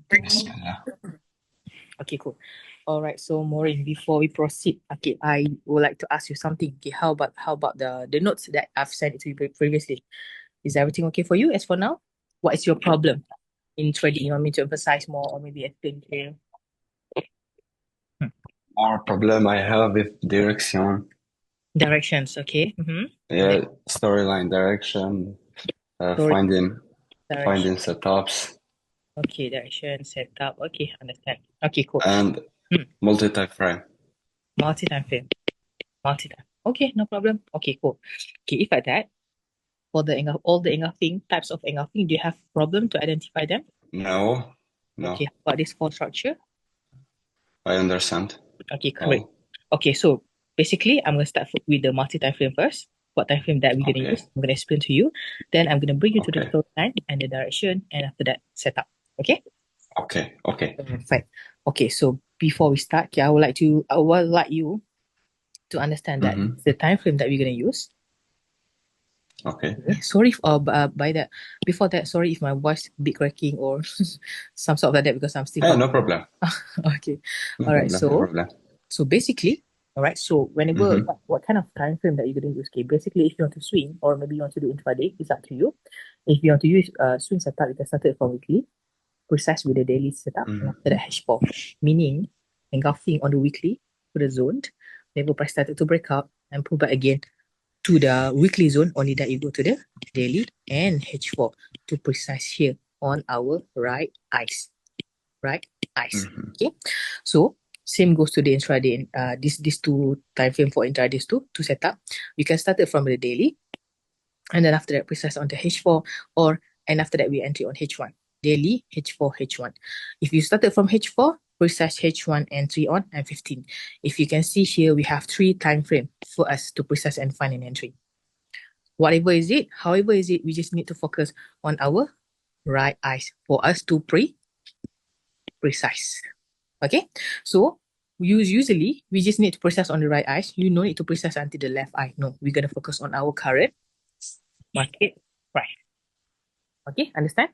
Bismillah. Okay, cool. All right, so Maureen, before we proceed, okay, I would like to ask you something. Okay, how about the notes that I've sent it to you previously? Is everything okay for you as for now? What is your problem in trading? You want me to emphasize more or maybe explain clear? Hmm. More problem I have with direction, Directions, okay. Mm-hmm. And then yeah, storyline direction, story direction. finding setups, Okay, direction, setup. Okay, understand. Okay, cool. and Hmm. multi-type frame. Multi-time frame. Multi-time. Okay, no problem. Okay, cool. Okay, if like that, for all the engulfing types of engulfing, do you have problem to identify them? No, Okay, no, how about this font structure? I understand Okay, correct. all. Okay, so basically, I'm going to start with the multi-time frame first. What time frame that we're going to use? Okay, I'm going to explain to you. Then I'm going to bring you to the okay, storyline and the direction, and after that, setup. Okay? okay, okay. Perfect. Okay, so before we start, okay, I would like you to understand that Mm-hmm. the time frame that we're going to use. Okay. Sorry, by that. Before that, sorry if my voice bit cracking or some sort of like that because I'm still Hey, from. no problem. Okay, No all right. problem. No So problem. basically, all right. So whenever Mm-hmm. what kind of time frame that you're going to use? Okay, basically, if you want to swing or maybe you want to do intraday, it's up to you. If you want to use swing setup, you can start it from weekly, precise with the daily setup, and Mm-hmm. after that H4, meaning engulfing on the weekly to the zone, never price started to break out and pull back again to the weekly zone, only that you go to the daily and H4 to precise here on our right eyes. Right eyes. Mm-hmm. Okay. So same goes to the intraday. These two time frame for intraday to set up. You can start it from the daily and then after that precise on the H4 or and after that we enter on H1. Daily H4, H1. If you started from H4, precise H1 entry on and 15. If you can see here, we have three time frame for us to precise and find an entry. Whatever is it, however is it, we just need to focus on our right eyes for us to precise. Okay, so usually we just need to precise on the right eyes. You no need to precise until the left eye. No, we're gonna focus on our current market price. Okay, understand?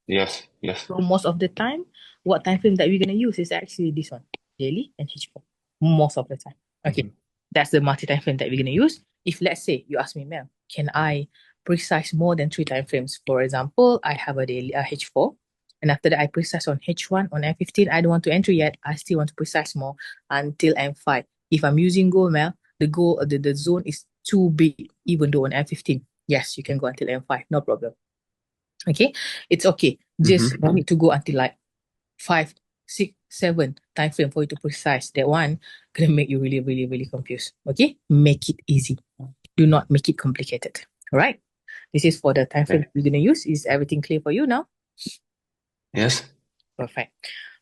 Yes, yes. So most of the time, what time frame that we're gonna use is actually this one, daily and H4. Most of the time. Okay, Mm-hmm. that's the multi time frame that we're gonna use. If let's say you ask me, Mel, can I precise more than three time frames? For example, I have a daily H4, and after that I precise on H1 on M15. I don't want to enter yet. I still want to precise more until M5. If I'm using goal, Mel, the zone is too big, even though on M15. Yes, you can go until M5, no problem. Okay, it's okay. Just Mm-hmm. want it to go until like 5, 6, 7 time frame for you to precise. That one gonna make you really, really, really confused. Okay, make it easy. Do not make it complicated. All right. This is for the time frame Okay. we're gonna use. Is everything clear for you now? Yes. Perfect.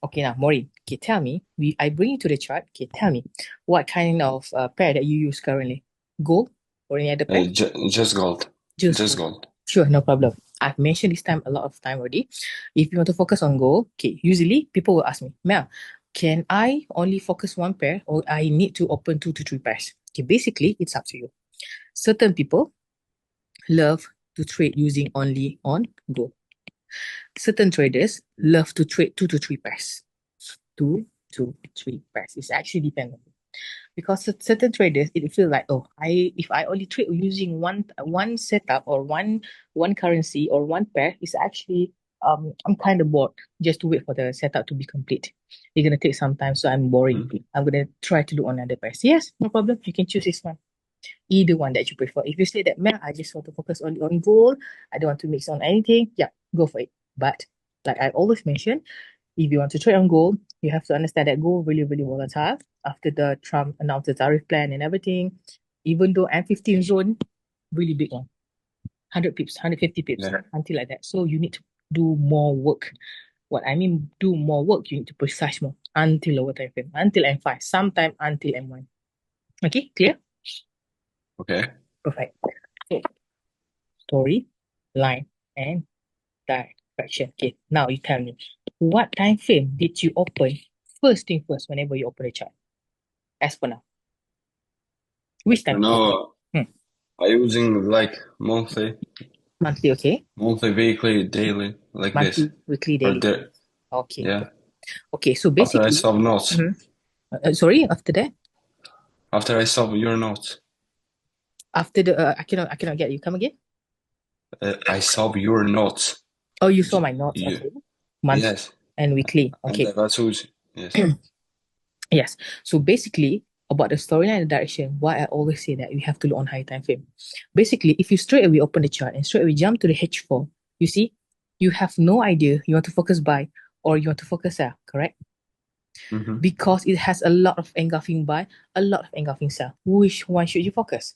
Okay, now Maureen, okay, tell me. I bring you to the chart. Okay, tell me what kind of pair that you use currently. Gold or any other pair? Just gold. Just Just gold. gold. Sure, no problem. I've mentioned this time a lot of time already. If you want to focus on gold, okay, usually people will ask me, Mel, can I only focus one pair or I need to open 2 to 3 pairs? Okay, basically, it's up to you. Certain people love to trade using only on gold. Certain traders love to trade 2 to 3 pairs. 2 to 3 pairs. It's actually dependent because certain traders it feel like, oh, I if I only trade using one setup or one currency or one pair, it's actually I'm kind of bored just to wait for the setup to be complete. It's gonna take some time, so I'm boring. Mm-hmm. I'm gonna try to do another pairs. Yes, no problem. You can choose this one, either one that you prefer. If you say that, man, I just want to focus only on gold, I don't want to mix on anything, yeah, go for it. But like I always mention, if you want to trade on gold, you have to understand that gold really, really volatile after the Trump announced the tariff plan and everything. Even though M15 zone, really big one, 100 pips, 150 pips, Yeah. until like that. So you need to do more work. What I mean, do more work, you need to precise more until lower time frame, until M5, sometime until M1. Okay, clear? Okay. Perfect. So, story, line, and direction. Okay, now you tell me, what time frame did you open first thing first whenever you open a chart? As for now, which time You frame? know, Hmm. I using like monthly, Monthly, okay. weekly, daily, like this. Monthly, weekly, For daily. Okay. Yeah. Okay, so After I basically, solve notes. mhm. Sorry, after that, After I solve your notes. after the I cannot get you. Come again? I solve your notes. Oh, you saw my notes. You, Okay, month yes. and weekly. And Okay, that's who's, yes. yes. So basically, about the storyline and the direction, why I always say that we have to look on high time frame. Basically, if you straight away open the chart and straight away jump to the H4, you see, you have no idea you want to focus buy or you want to focus sell, correct? Mm-hmm. Because it has a lot of engulfing buy, a lot of engulfing sell. Which one should you focus?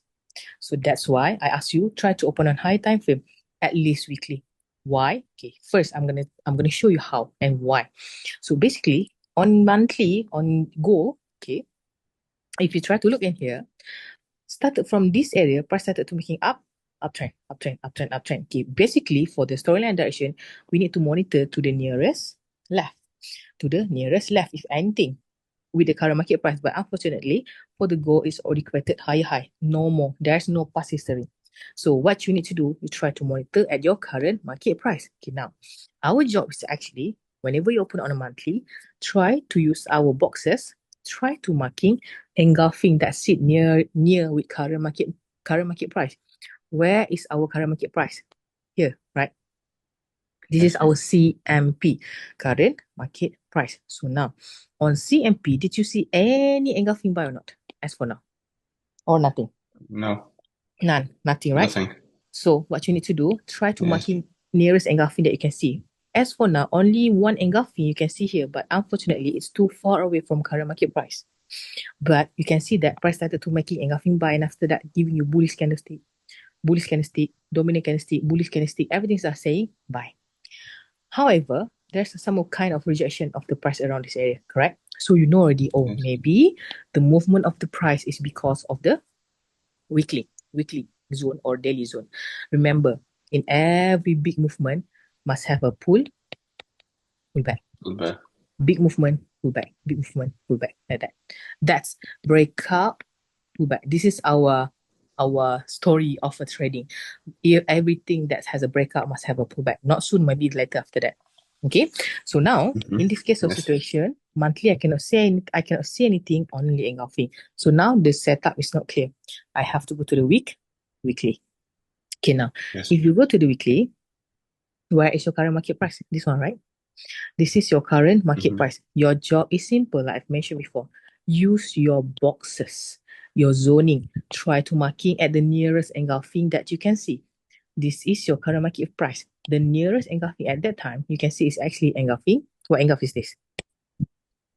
So that's why I ask you try to open on high time frame, at least weekly. Why? Okay, first I'm gonna show you how and why. So basically, on monthly on go, okay, if you try to look in here, started from this area, price started to making uptrend, uptrend, uptrend, uptrend. Okay, basically for the storyline direction, we need to monitor to the nearest left, if anything, with the current market price. But unfortunately, for the gold, it's already created higher high. No more. There's no past history. So what you need to do, you try to monitor at your current market price. Okay, now our job is actually whenever you open on a monthly, try to use our boxes. Try to marking engulfing that sit near with current market price. Where is our current market price? Here, right? This is Yes. our CMP, current market price. So now, on CMP, did you see any engulfing buy or not? As for now, or nothing? No. None, nothing, right? Nothing. So what you need to do, try to mark Yes. in nearest engulfing that you can see. As for now, only one engulfing you can see here, but unfortunately, it's too far away from current market price. But you can see that price started to making engulfing buy, and after that, giving you bullish candlestick, dominant candlestick, bullish candlestick. Everything's are saying buy. However, there's some kind of rejection of the price around this area, correct? So you know already, oh, Yes. maybe the movement of the price is because of the weekly zone or daily zone. Remember, in every big movement, must have a pull back. Goodbye. Big movement, pull back. Big movement, pull back. Like that. That's breakout, pull back. This is our story of a trading. Everything that has a breakout must have a pullback. Not soon, maybe later after that. Okay. So now, Mm-hmm. in this case of Yes. situation, monthly I cannot see anything, only engulfing. So now the setup is not clear. I have to go to the weekly. Okay, now Yes. if you go to the weekly, where is your current market price? This one, right? This is your current market Mm-hmm. price. Your job is simple, like I've mentioned before. Use your boxes, your zoning. Try to marking at the nearest engulfing that you can see. This is your current market price. The nearest engulfing at that time, you can see is actually engulfing. What engulf is this?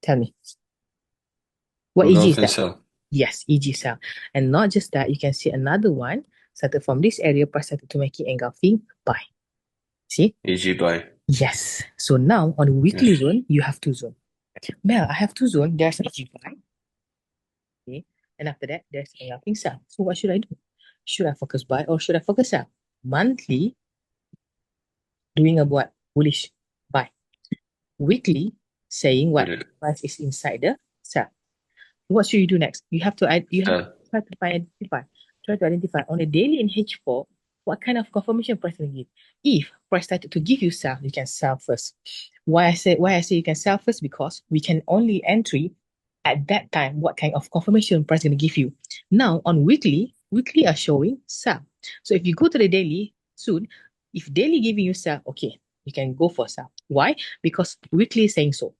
Tell me. What EG is Engulfing that? cell. Yes, EG cell. And not just that, you can see another one started from this area, price started to making engulfing buy. See? EG buy. Yes. So now on the weekly Yes. zone, you have two zone. Well, I have two zone. There's EG buy. Okay. And after that, there's engulfing sell. So what should I do? Should I focus buy or should I focus sell? Monthly, doing a what? Bullish buy. Weekly, saying what? Really. Price is inside the cell. What should you do next? You have to Sell. try to identify on a daily in H4 what kind of confirmation price will give. If price started to give you sell, you can sell first. Why I say you can sell first, because we can only entry at that time what kind of confirmation price going to give you. Now on weekly are showing sell. So if you go to the daily soon, if daily giving you sell, okay, you can go for sell. Why? Because weekly is saying so.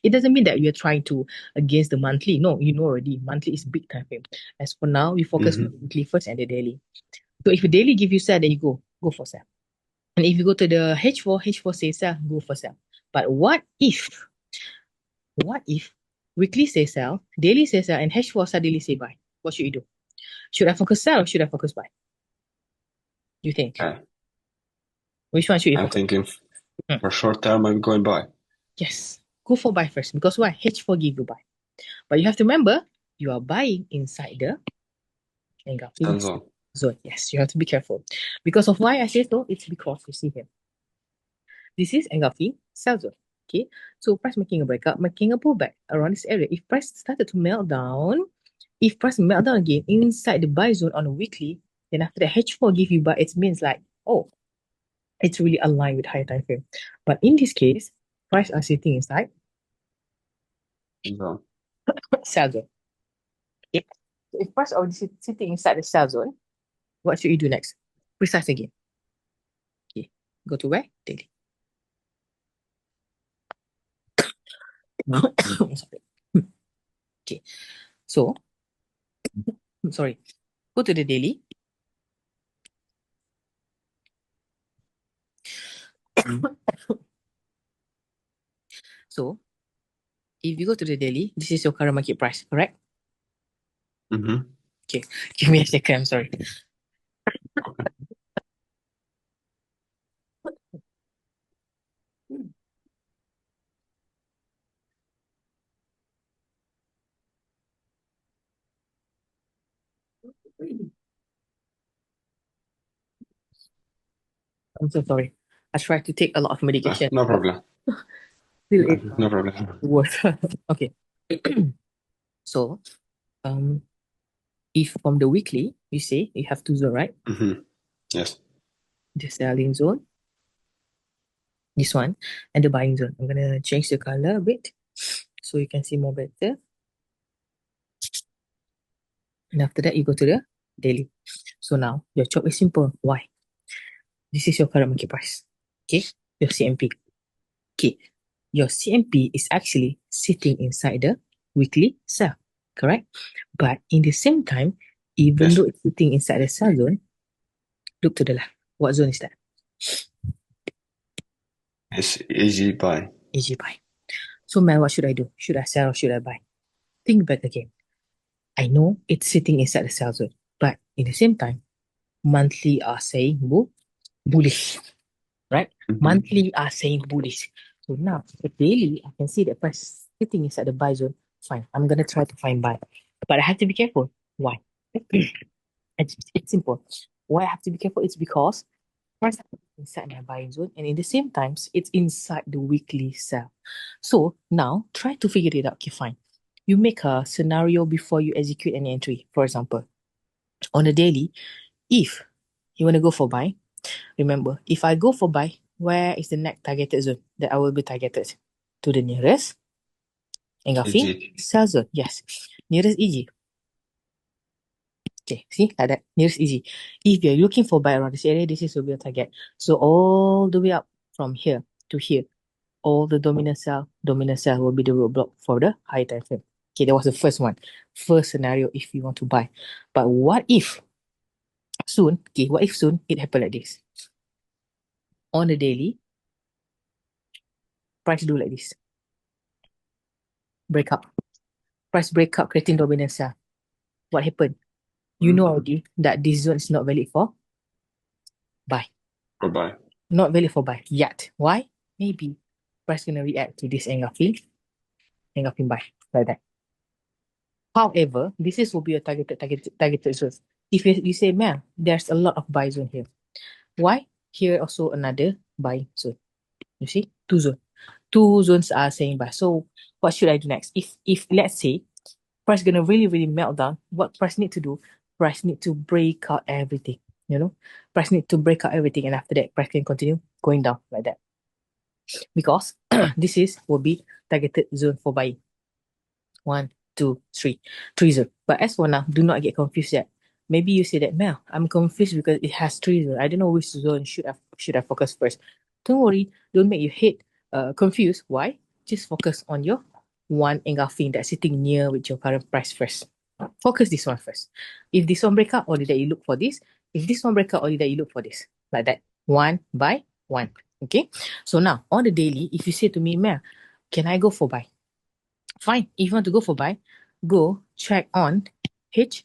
It doesn't mean that you're trying to against the monthly. No, you know already. Monthly is big time frame. As for now, we focus on Mm-hmm. the weekly first and the daily. So if the daily give you sell, then you go for sell. And if you go to the H4 says sell, go for sell. But what if weekly say sell, daily say sell, and H4 suddenly say buy? What should you do? Should I focus sell or should I focus buy? You think? Yeah. Which one should you I'm focus? thinking Hmm. for short term, I'm going buy. Yes. Go for buy first. Because why? H4 give you buy. But you have to remember, you are buying inside the engulfing Sell zone. zone. Yes, you have to be careful. Because of why I say so, it's because you see here. This is engulfing sell zone. Okay. So price making a breakup, making a pullback around this area. If price started to melt down, if price melt down again inside the buy zone on a weekly, then after the H4 give you buy, it means like, oh, it's really aligned with higher time frame. But in this case, price are sitting inside Zone. sell zone. Okay. So if price are sitting inside the sell zone, what should you do next? Precise again. Okay. Go to where? Daily. Sorry. Okay. So, sorry. Go to the daily. So, if you go to the daily, this is your current market price, correct? Mm-hmm. Okay. Give me a second. I'm sorry. Okay. I'm so sorry. I tried to take a lot of medication. No problem. Still, it's No problem. worse. Okay. So, um, if from the weekly, you say you have two zone, right? Mm-hmm. Yes. The selling zone, this one, and the buying zone. I'm gonna change the color a bit so you can see more better. And after that, you go to the daily. So now your job is simple. Why? This is your current market price. Okay, your CMP. Okay, your CMP is actually sitting inside the weekly sell, correct? But in the same time, even Yes. though it's sitting inside the sell zone, look to the left. What zone is that? It's easy buy. Easy buy. So, man, what should I do? Should I sell or should I buy? Think back again. I know it's sitting inside the sell zone, but in the same time, monthly are saying bullish, right? Mm-hmm. Monthly are saying bullish. So now, the daily, I can see the price sitting inside the buy zone. Fine, I'm gonna try to find buy, but I have to be careful. Why? It's simple. Why I have to be careful? It's because price is inside my buying zone, and in the same times, it's inside the weekly sell. So now, try to figure it out. Okay, fine. You make a scenario before you execute any entry. For example, on a daily, if you want to go for buy, remember, if I go for buy, where is the next targeted zone that I will be targeted? To the nearest engalfing Easy. sell zone. Yes, nearest EG. Okay, see, like that, nearest EG. If you're looking for buy around this area, this is will be your target. So all the way up from here to here, all the dominant cell will be the roadblock for the high time frame. Okay, that was the first one. First scenario if you want to buy. But what if soon, okay, what if soon it happened like this? On the daily, price do like this. Break up. Price break up, creating dominant cell. What happened? You know already that this zone is not valid for buy. Goodbye. Not valid for buy yet. Why? Maybe price gonna react to this engulfing buy like that. However, this is will be a targeted zone. If you say, man, there's a lot of buy zone here. Why? Here also another buy zone. You see, two zone. Two zones are saying buy. So what should I do next? If let's say price gonna really melt down, what price need to do? Price need to break out everything. You know, price need to break out everything, and after that, price can continue going down like that. Because this is will be targeted zone for buying. 1, 2, 3, 3 zone. But as for now, do not get confused yet. Maybe you say that, Mel, I'm confused because it has 3 zone. I don't know which zone should I focus first. Don't worry, don't make your head confused. Why? Just focus on your one engulfing that's sitting near with your current price first. Focus this one first. If this one break out, only that you look for this. If this one break out, only that you look for this. Like that. One by one. Okay? So now, on the daily, if you say to me, Mel, can I go for buy? Fine. If you want to go for buy, go check on H4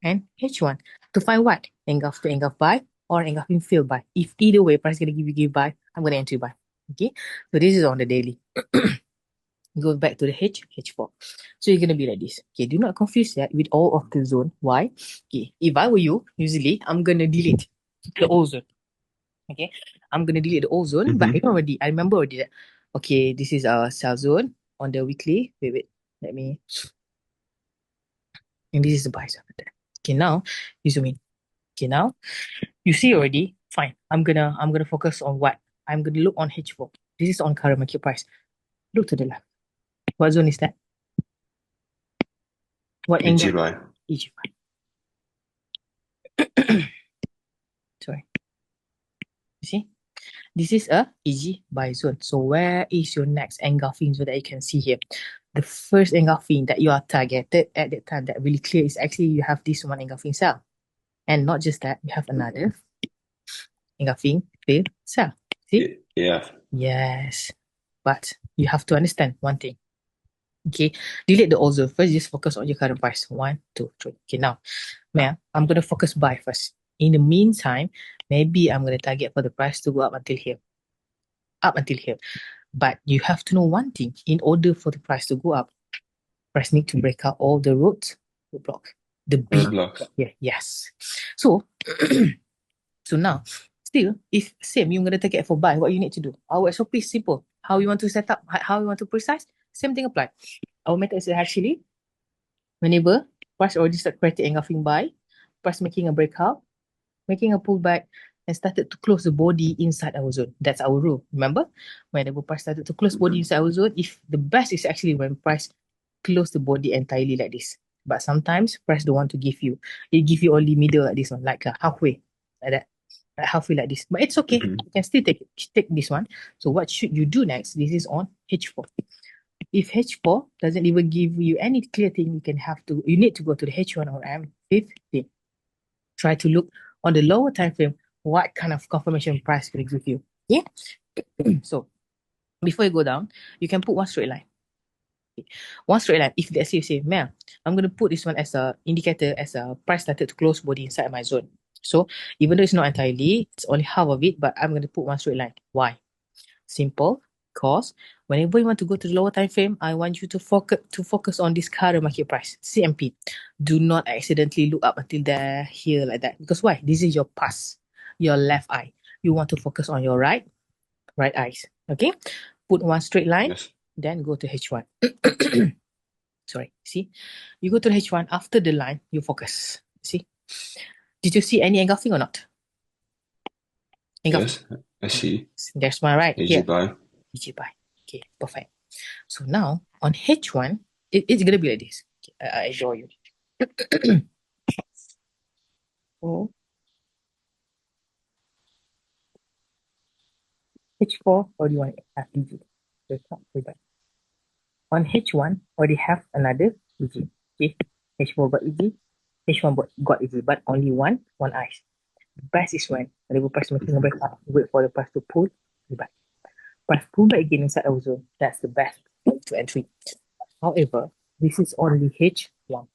and H1 to find what? Engulf to engulf buy or engulfing fill buy. If either way, price going to give buy, I'm going to enter buy. Okay. So this is on the daily. Go back to the H4. So you're going to be like this. Okay. Do not confuse that with all of the zone. Why? Okay. If I were you, usually I'm going to delete the old zone. Okay. I'm going to delete the old zone, but I remember already that. Okay. This is our sell zone on the weekly. Wait. Let me. And this is the buy zone. Okay, now you zoom in. Okay, now you see already. Fine. I'm gonna focus on what? I'm gonna look on H4. This is on current market price. Look to the left. What zone is that? What EG angle? buy. EG buy. Sorry. You see? This is a EG buy zone. So where is your next engulfing zone that you can see here? The first engulfing that you are targeted at that time that really clear is actually you have this one engulfing cell. And not just that, you have another engulfing failed cell. See? Yeah. Yes. But you have to understand one thing. Okay, delete the old zone first, just focus on your current price. 1, 2, 3. Okay, now, I'm going to focus buy first. In the meantime, maybe I'm going to target for the price to go up until here. Up until here. But you have to know one thing. In order for the price to go up, price need to break out all the roadblock. The big Roadblocks. yeah, yes. So, so now, still, if same, you're going to target for buy, what you need to do? Our SOP is simple. How you want to set up, how you want to precise, same thing apply. Our method is actually whenever price already start creating engulfing buy, price making a breakout, making a pullback, and started to close the body inside our zone. That's our rule. Remember, whenever price started to close body inside our zone, if the best is actually when price close the body entirely like this. But sometimes price don't want to give you. It give you only middle like this one, like halfway, like that. Like halfway like this. But it's okay. You can still take this one. So what should you do next? This is on H4. If H4 doesn't even give you any clear thing, you need to go to the H1 or M15. Try to look on the lower time frame what kind of confirmation price will give you. Yeah. So before you go down, you can put one straight line. Okay. One straight line. If let's say you say, Mel, I'm going to put this one as a indicator as a price started to close body inside my zone. So even though it's not entirely, it's only half of it, but I'm going to put one straight line. Why? Simple. Because whenever you want to go to the lower time frame, I want you to focus on this current market price, CMP. Do not accidentally look up until there, here, like that. Because why? This is your pass, your left eye. You want to focus on your right eyes. Okay? Put one straight line, Yes. then go to H1. Sorry, see? You go to the H1, after the line, you focus. See? Did you see any engulfing or not? Engulfing. Yes. I see. There's my right EG here. buy. EG buy. Okay, perfect. So now on H1, it's gonna be like this. Okay, I draw you. So H4 already want have EG. On H1 already have another EG. Okay, H4 got EG, H1 got EG, but only one eyes. Best is when the price making a breakout, wait for the price to pull back. Price pull back again inside our zone. That's the best to entry. However, this is only H1.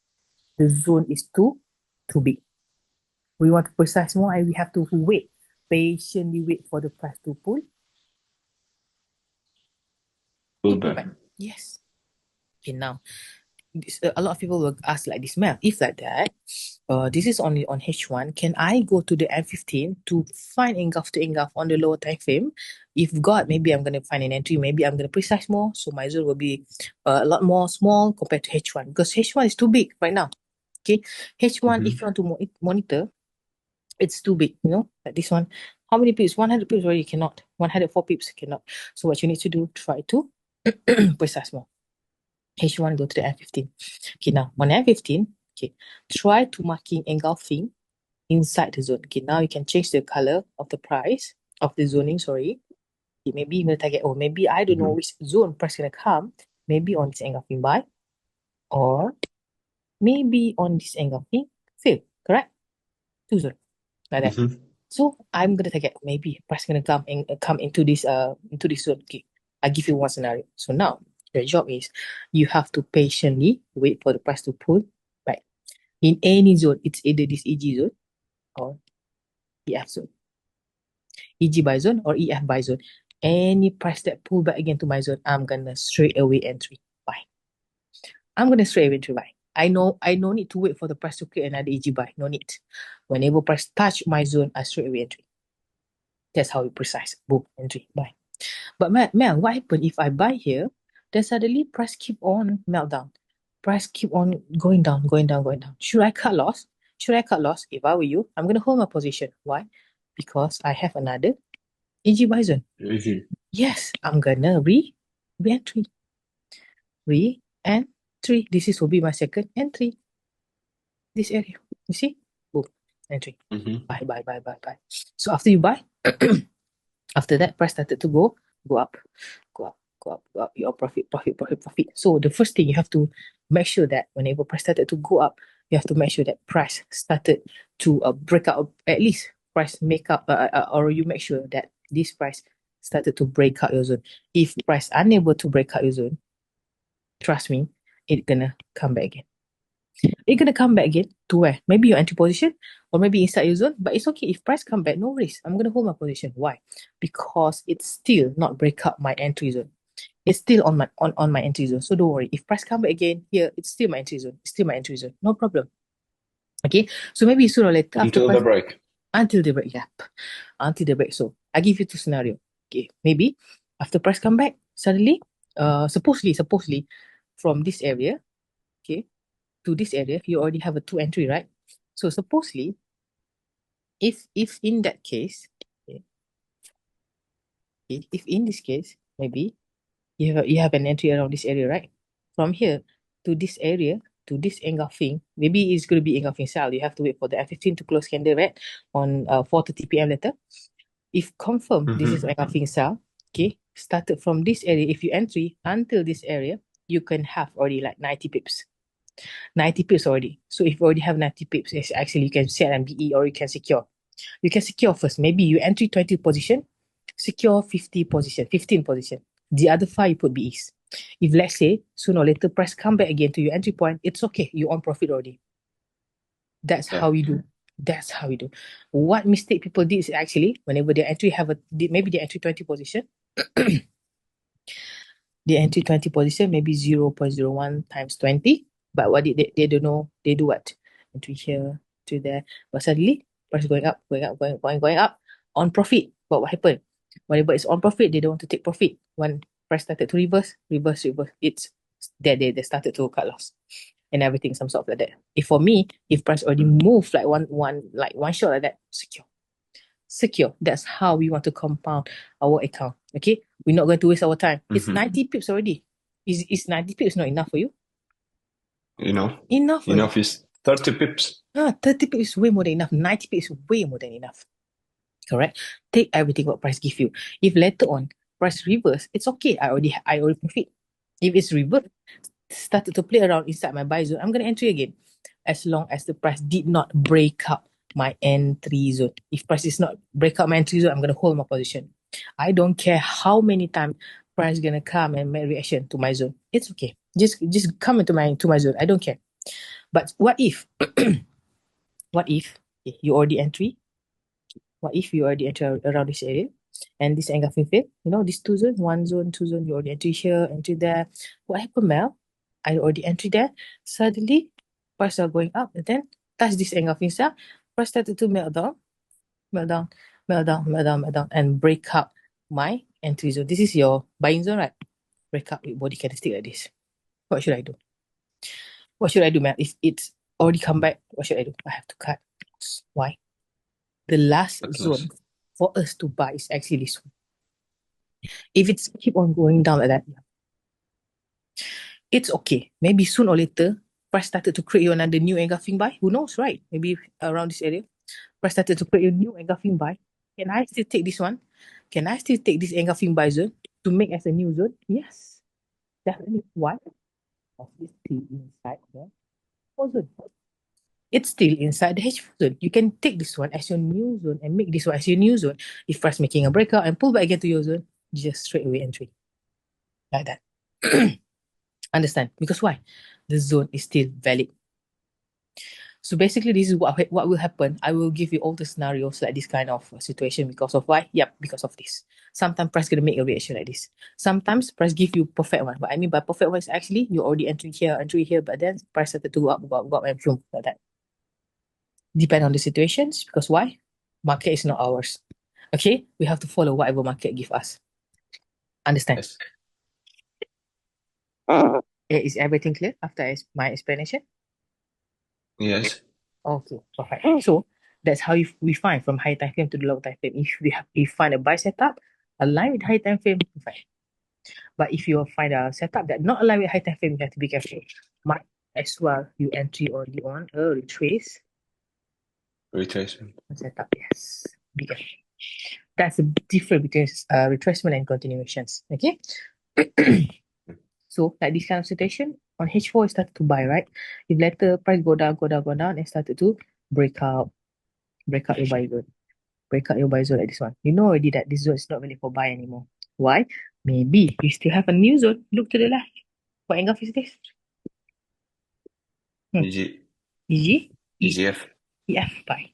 The zone is too big. We want to precise more and we have to wait. Patiently wait for the price to pull Pullback. Yes. Okay, now a lot of people will ask like this, ma'am, if like that, this is only on H1, can I go to the M15 to find engulf to engulf on the lower time frame? If got, maybe I'm going to find an entry, maybe I'm going to precise more, so my zone will be a lot more small compared to H1 because H1 is too big right now. Okay, H1, if you want to monitor, it's too big, like this one. How many pips? 100 pips already cannot. 104 pips cannot. So what you need to do, try to precise more. H1 go to the M15. Okay, now on M15, okay, try to marking engulfing inside the zone. Okay, now you can change the color of the price of the zoning, sorry. Okay, maybe you're going to target, maybe I don't know which zone price going to come. Maybe on this engulfing buy, or maybe on this engulfing fail, correct? Two zone, like that. So I'm going to target, maybe price going to come into this zone. Okay, I give you one scenario. So now your job is you have to patiently wait for the price to pull back. In any zone, it's either this EG zone or EF zone. EG buy zone or EF buy zone. Any price that pull back again to my zone, I'm gonna straight away entry buy. I'm gonna straight away entry buy. I no need to wait for the price to create another EG buy. No need. Whenever price touch my zone, I straight away entry. That's how we precise. Boom, entry buy. But Mel, what happen if I buy here, then suddenly price keep on meltdown? Price keep on going down, going down, going down. Should I cut loss? Should I cut loss? If I were you, I'm going to hold my position. Why? Because I have another EG buy zone. Yes, I'm gonna re-entry. Re-entry. Will be my second entry. This area. You see? Boom. Entry. Mm-hmm. Buy, buy, buy, buy, buy. So after you buy, after that, price started to go up, go up, go up, go up. Your profit, profit, profit, profit. So the first thing you have to make sure that whenever price started to go up, you have to make sure that price started to break out, at least price make up, or you make sure that this price started to break out your zone. If price unable to break out your zone, trust me, it's gonna come back again. It's gonna come back again to where? Maybe your entry position or maybe inside your zone, but it's okay. If price come back, no worries. I'm gonna hold my position. Why? Because it's still not break up my entry zone. It's still on my entry zone. So don't worry. If price come back again here, it's still my entry zone. It's still my entry zone. No problem. Okay. So maybe sooner or later after Until the price break. until the break. Yep. Until the break. So I give you two scenario. Okay. Maybe after price come back, suddenly, supposedly from this area, okay, to this area, you already have a two entry, right? So supposedly, if in that case, okay, if in this case, maybe you have an entry around this area, right? From here to this area to this engulfing, maybe it's going to be engulfing style. You have to wait for the F15 to close candle, right? On 4:30 p.m. later. If confirm this is Mm-hmm. engulfing style, okay, started from this area. If you entry until this area, you can have already like 90 pips. 90 pips already. So if you already have 90 pips, it's actually you can sell MBE or you can secure. You can secure first. Maybe you entry 20 position, secure 50 position, 15 position. The other five you put BEs. If let's say sooner or later price come back again to your entry point, it's okay. You on profit already. That's Yeah. how we do. That's how we do. What mistake people did is actually whenever they entry have a maybe they entry 20 position, they entry 20 position, maybe 0.01 times 20. But what did they don't know? They do what? Entry here, to there. But suddenly, price going up, going up on profit. But what happened? Whenever it's on profit, they don't want to take profit. When price started to reverse, it's they started to cut loss and everything, some sort of like that. If for me, if price already move like one shot like that, secure secure. That's how we want to compound our account. Okay, we're not going to waste our time. It's Mm-hmm. 90 pips already. Is 90 pips not enough for you? You know, Enough for you. enough is 30 pips. 30 pips is way more than enough. 90 pips is way more than enough. Correct. Take everything what price give you. If later on price reverse, it's okay. I already profit. If it's reverse, started to play around inside my buy zone, I'm gonna entry again. As long as the price did not break up my entry zone. If price is not break up my entry zone, I'm gonna hold my position. I don't care how many times price gonna come and make reaction to my zone. It's okay. Just come into my zone. I don't care. But what if what if okay, you already entry? What if you already enter around this area and this engulfing field? You know, this two zone, one zone, two zone, you already entry here, entry there. What happened, Mel? I already entry there. Suddenly, price are going up and then touch this engulfing cell. Price started to melt down, melt down, melt down, melt down, melt down, and break up my entry zone. This is your buying zone, right? Break up with body candlestick like this. What should I do? What should I do, Mel? If it's already come back, what should I do? I have to cut. Why? The last At zone least. for us to buy is actually this one. If it's keep on going down like that, it's okay. Maybe soon or later, price started to create another new engulfing buy. Who knows, right? Maybe around this area, price started to create a new engulfing buy. Can I still take this one? Can I still take this engulfing buy zone to make as a new zone? Yes, definitely. Why? Because it's still inside the whole zone. It's still inside the H4 zone. You can take this one as your new zone and make this one as your new zone. If price making a breakout and pull back again to your zone, just straight away entry. Like that. Understand? Because why? The zone is still valid. So basically, this is what will happen. I will give you all the scenarios like this kind of situation because of why? Yep, because of this. Sometimes price gonna make a reaction like this. Sometimes price give you perfect one. But I mean by perfect one is actually you already entering here, but then price started to go up, and boom, like that. Depend on the situations because why? Market is not ours. Okay, we have to follow whatever market give us. Understand? Yes. Is everything clear after my explanation? Yes. Okay, perfect. So that's how we find from high time frame to the low time frame. If we find a buy setup, Align with high time frame, perfect. But if you find a setup that not align with high time frame, you have to be careful. Might as well you entry only on a retrace Retracement. setup. Yes, be careful. That's the difference between retracement and continuations. Okay. So like this kind of situation on H4 it started to buy, right? If later price go down, go down, go down, and started to break out, break out your buy zone. Break out your buy zone like this one. You know already that this zone is not really for buy anymore. Why? Maybe you still have a new zone. Look to the left. What angle is this? EG, EG? EGF. EF buy.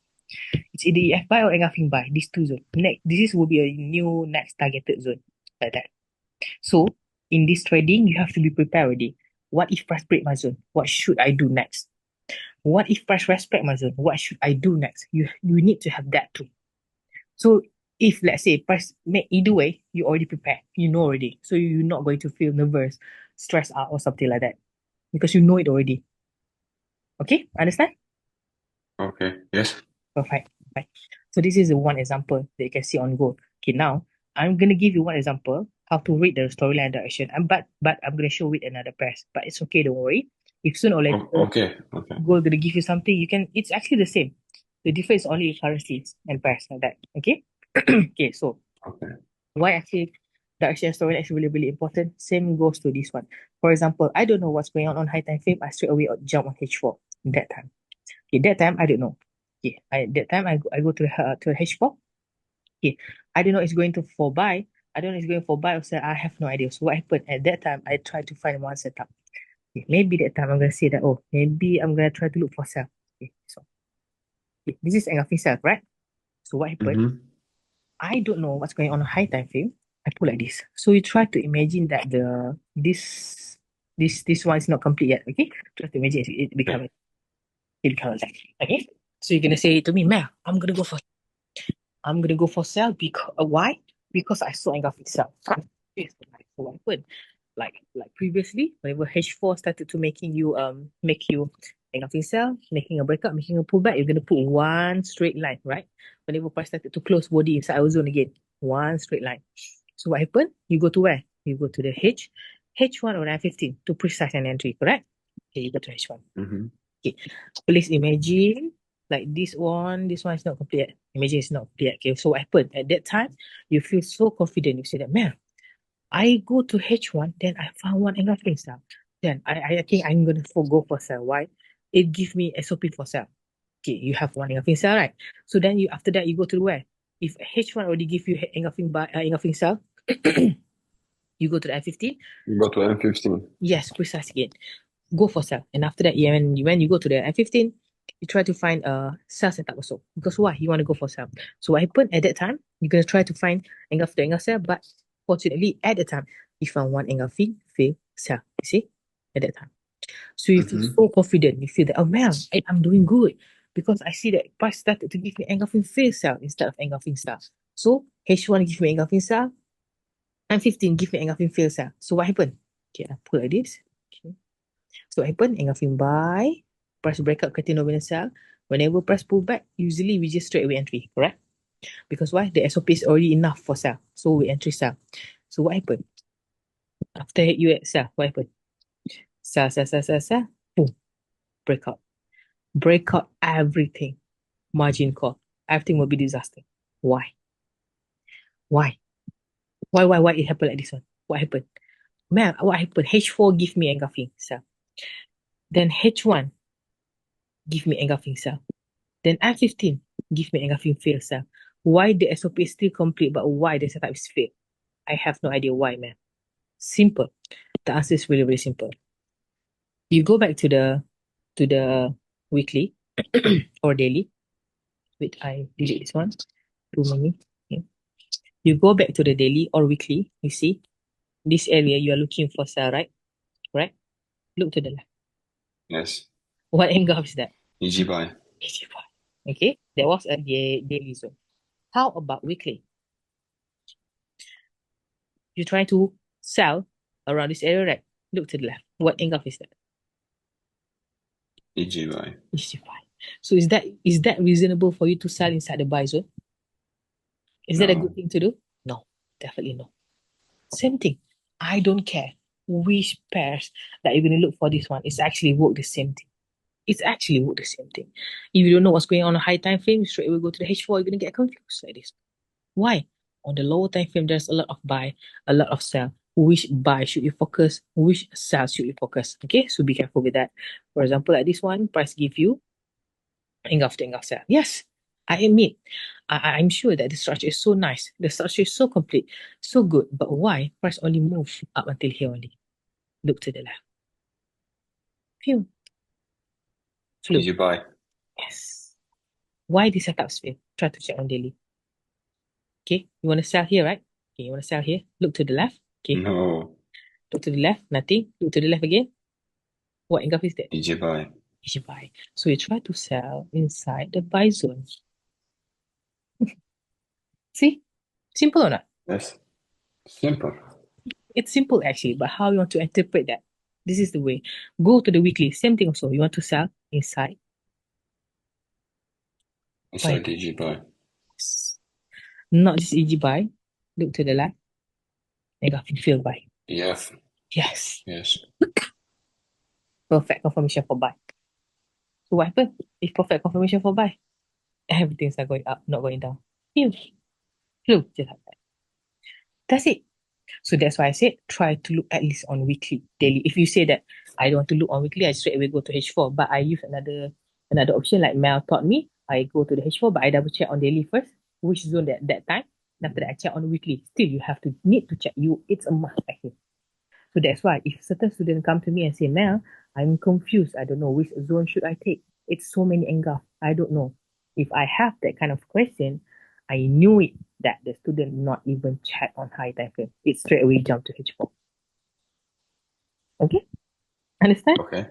It's either EF buy or engulfing buy. These two zones. Next, this will be a new next targeted zone. Like that. So in this trading, you have to be prepared already. What if price break my zone? What should I do next? What if price respect my zone? What should I do next? You need to have that too. So if let's say price make either way, you already prepared. You know already. So you're not going to feel nervous, stressed out or something like that. Because you know it already. Okay? Understand? Okay. Yes. Perfect. Right. So this is one example that you can see on gold. Okay, now I'm gonna give you one example how to read the storyline direction. But I'm gonna show it another press. But it's okay, don't worry. If sooner or later Okay. Okay. gold gonna give you something, you can it's actually the same. The difference is only currencies and price like that. Okay? Okay, so Okay. why actually direction storyline is really, really important? Same goes to this one. For example, I don't know what's going on high time frame, I straight away jump on H4 that time. Okay, that time I don't know. Okay, that time I go to the H4. Okay, I don't know it's going to for buy. I don't know it's going for buy or sell. I have no idea. So what happened at that time? I tried to find one setup. Okay, maybe that time I'm gonna say that maybe I'm gonna try to look for sell. Okay, so okay, this is engulfing sell, right? So what happened? Mm-hmm. I don't know what's going on a high time frame. I put like this. So you try to imagine that this one is not complete yet. Okay, try to imagine Okay. it becomes like okay. So you're gonna say to me, Mel, I'm gonna go for sell because why? Because I saw engulfing sell. Yes, so what happened? Like previously, whenever H4 started to make you engulfing sell, making a breakup, making a pullback, you're gonna put one straight line, right? Whenever price started to close body inside our zone again, one straight line. So what happened? You go to where? You go to the H1 or 915 to precise an entry, correct? Okay, you go to H1. Mm-hmm. Okay, please imagine like this one is not complete yet. Imagine it's not complete yet. Okay, so what happened? At that time, you feel so confident. You say that, man, I go to H1, then I found one engulfing cell. Then I think I'm going to go for sell. Why? It gives me SOP for sell. Okay, you have one engulfing cell, right? So then you after that, you go to where? If H1 already give you engulfing cell, you go to the F15. You go to M15. Yes, precise again. Go for sell. And after that, yeah, when you go to the F15, you try to find a sell setup also. Because why? You want to go for sell. So what happened at that time? You're going to try to find engulf the engulf sell, but fortunately, at the time, you found one engulfing, fail, sell. You see? At that time. So you feel Mm-hmm. so confident. You feel that, oh man, I'm doing good. Because I see that price started to give me engulfing fail sell instead of engulfing sell. So H1 give me engulfing sell, and 15 give me engulfing fail sell. So what happened? Okay, I put like this. Okay. So what happened? Engulfing buy, price breakout, continue nominal sell. Whenever price pull back, usually we just straight away entry, correct? Because why? The SOP is already enough for sell. So we entry sell. So what happened? After you at sell, what happened? Sell. Boom. Breakout. Breakout everything. Margin call. Everything will be disaster. Why? Why? Why it happened like this one? What happened? Man, what happened? H4 give me engulfing sell. Then H1 give me engulfing sell. Then F15 give me engulfing fail sell. Why the SOP is still complete, but why the setup is failed? I have no idea why, man. Simple. The answer is really, really simple. You go back to the weekly or daily. Wait, I delete this one. Too many. Okay. You go back to the daily or weekly. You see this area you are looking for sell, right? Right? Look to the left. Yes. What angle is that? EG buy. Okay, there was a daily zone. How about weekly? You try to sell around this area, right? Look to the left. What angle is that? EG buy. It's fine. So is that reasonable for you to sell inside the buy zone? Is that a good No. thing to do? No. definitely no. Same thing. I don't care which pairs that you're going to look for this one. It's actually work the same thing. It's actually work the same thing. If you don't know what's going on a high time frame, straight away go to the H4, you're going to get confused like this. Why? On the lower time frame, there's a lot of buy, a lot of sell. Which buy should you focus? Which sell should you focus? Okay, so be careful with that. For example, like this one, price give you engulf to engulf sell. Yes, I admit, I'm sure that the structure is so nice. The structure is so complete, so good. But why price only move up until here only? Look to the left. Phew, Did flew. you buy? Yes. Why the setups fail? Try to check on daily. Okay, you want to sell here, right? Okay, you want to sell here. Look to the left. Okay, No. look to the left. Nothing. Look to the left again. What engulf is that? Did you buy? You should buy. So you try to sell inside the buy zone. See? Simple or not? Yes. Simple. It's simple actually, but how you want to interpret that? This is the way. Go to the weekly. Same thing also. You want to sell inside buy. Inside did you buy? Not just easy buy. Look to the left. Engulfing field buy. Yes. Yes. Yes. Perfect confirmation for buy. So what happened? If perfect confirmation for buy, everything's not going up, not going down. Phew. Phew. Just like that. That's it. So that's why I said try to look at least on weekly, daily. If you say that I don't want to look on weekly, I straight away go to H4. But I use another option like Mel taught me. I go to the H4, but I double check on daily first, which zone that time. And after that, I check on weekly. Still, you have to need to check. It's a must actually. So that's why if certain student come to me and say, Mel, I'm confused. I don't know which zone should I take. It's so many engulf. I don't know. If I have that kind of question, I knew it that the student not even check on high time frame. It straight away jump to H4. Okay? Understand? Okay.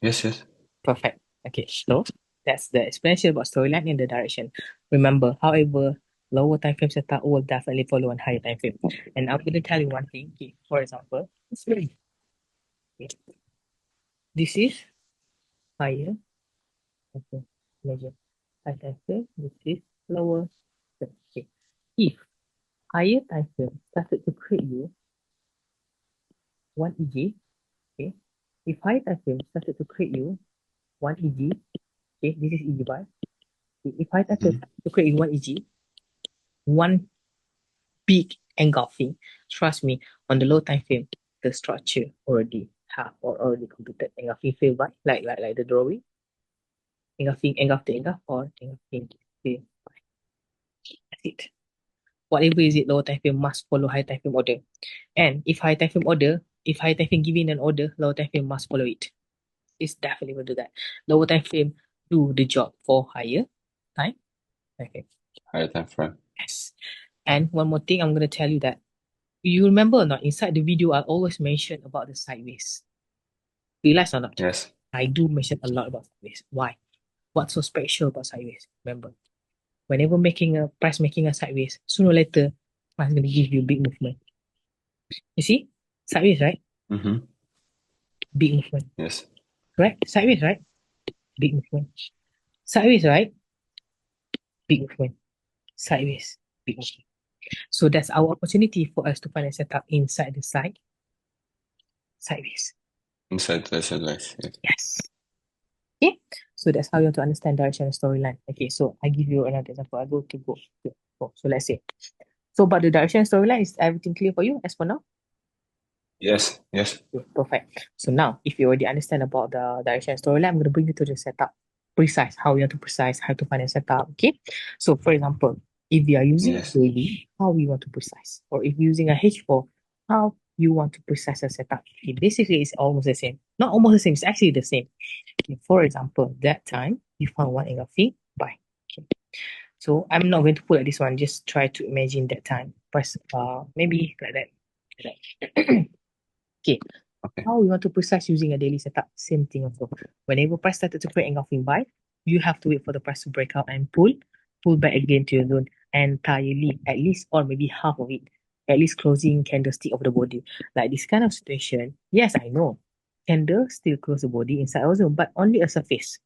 Yes, yes. Perfect. Okay, so that's the explanation about storyline and the direction. Remember, however, lower time frame setup will definitely follow on higher time frame. And I'm going to tell you one thing. Okay, for example, it's very okay. This is higher. Okay, measure high time frame. This is lower. Okay. If higher time frame started to create you 1 EG, okay. If higher time frame started to create you 1 EG, okay, this is EG bar. If higher time frame Mhm. started to create you 1 EG, one big engulfing. Trust me, on the low time frame, the structure already have or already completed engulfing field by like the drawing. Engulfing, engulf to engulf or engulfing field. That's it. Whatever is it, lower time frame must follow high time frame order. And if high time frame giving an order, lower time frame must follow it. It's definitely will do that. Lower time frame do the job for higher time. Okay. Higher time frame. Yes. And one more thing, I'm gonna tell you that you remember or not, inside the video, I always mention about the sideways. Realize or not? Yes. I do mention a lot about sideways. Why? What's so special about sideways? Remember, whenever making a sideways, sooner or later, price going to give you big movement. You see? Sideways, right? Mm-hmm. Big movement. Yes. Correct? Sideways, right? Big movement. Sideways, right? Big movement. Sideways, big movement. So that's our opportunity for us to find a setup inside the sideways. Inside the sideways. Yes. Yes. Okay, so that's how you have to understand direction and storyline. Okay, so I give you another example. I go to go. Go. So let's say. So about the direction and storyline, is everything clear for you as for now? Yes. Yes. Okay, perfect. So now, if you already understand about the direction and storyline, I'm going to bring you to the setup. Precise, how you have to precise, how to find a setup. Okay, so for example, if you are using a Yes. daily, how you want to precise, or if you're using a H4, how you want to precise a setup. Okay, basically, it's almost the same. Not almost the same. It's actually the same. Okay, for example, that time you found one angle fee, buy. Okay. So I'm not going to put like this one. Just try to imagine that time. Press maybe like that. Like that. Okay. Okay. How you want to precise using a daily setup? Same thing also. Whenever price started to create engulfing buy, you have to wait for the price to break out and pull back again to your zone entirely, at least or maybe half of it, at least closing candlestick of the body. Like this kind of situation, yes, I know. Candle still close the body inside our zone, but only a surface.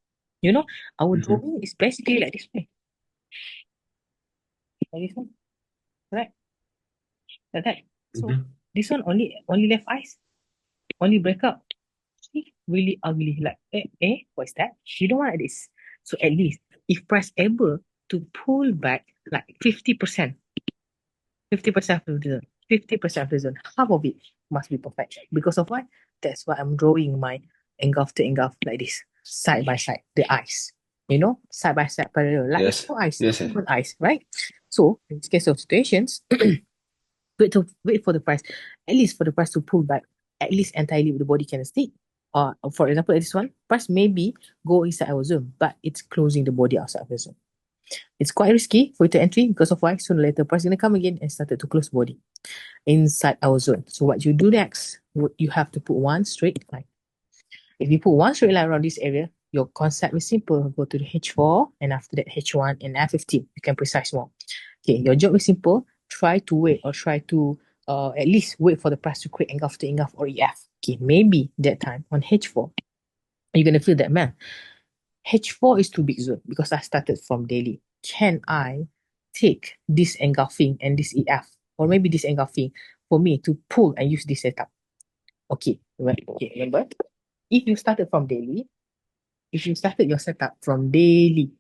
You know, our Mm-hmm. drawing is basically like this way. Like this one, right? like that. So Mm-hmm. this one only left eyes, only break up. See, really ugly. Like, what's that? You don't want this. So at least if price able to pull back like 50%, 50% of the zone, 50% of the zone, half of it must be perfect. Because of what? That's why I'm drawing my engulf to engulf like this, side by side, the eyes. Side by side parallel, like Yes. your eyes, Yes, yes. human eyes, right? So in this case of situations, wait for the price, at least for the price to pull back, at least entirely with the body can stay. For example, at this one, price maybe go inside our zone, but it's closing the body outside of the zone. It's quite risky for it to entry because of why sooner or later price gonna come again and started to close body inside our zone. So what you do next, you have to put one straight line. If you put one straight line around this area, your concept is simple. Go to the H4 and after that H1 and F15. You can precise more. Okay, your job is simple. Try to wait or try to at least wait for the price to create engulf to engulf or EF. Okay, maybe that time on H4, you're gonna feel that man, H4 is too big zone because I started from daily. Can I take this engulfing and this EF or maybe this engulfing for me to pull and use this setup? Okay, right. Okay, remember, if you started from daily, if you started your setup from daily,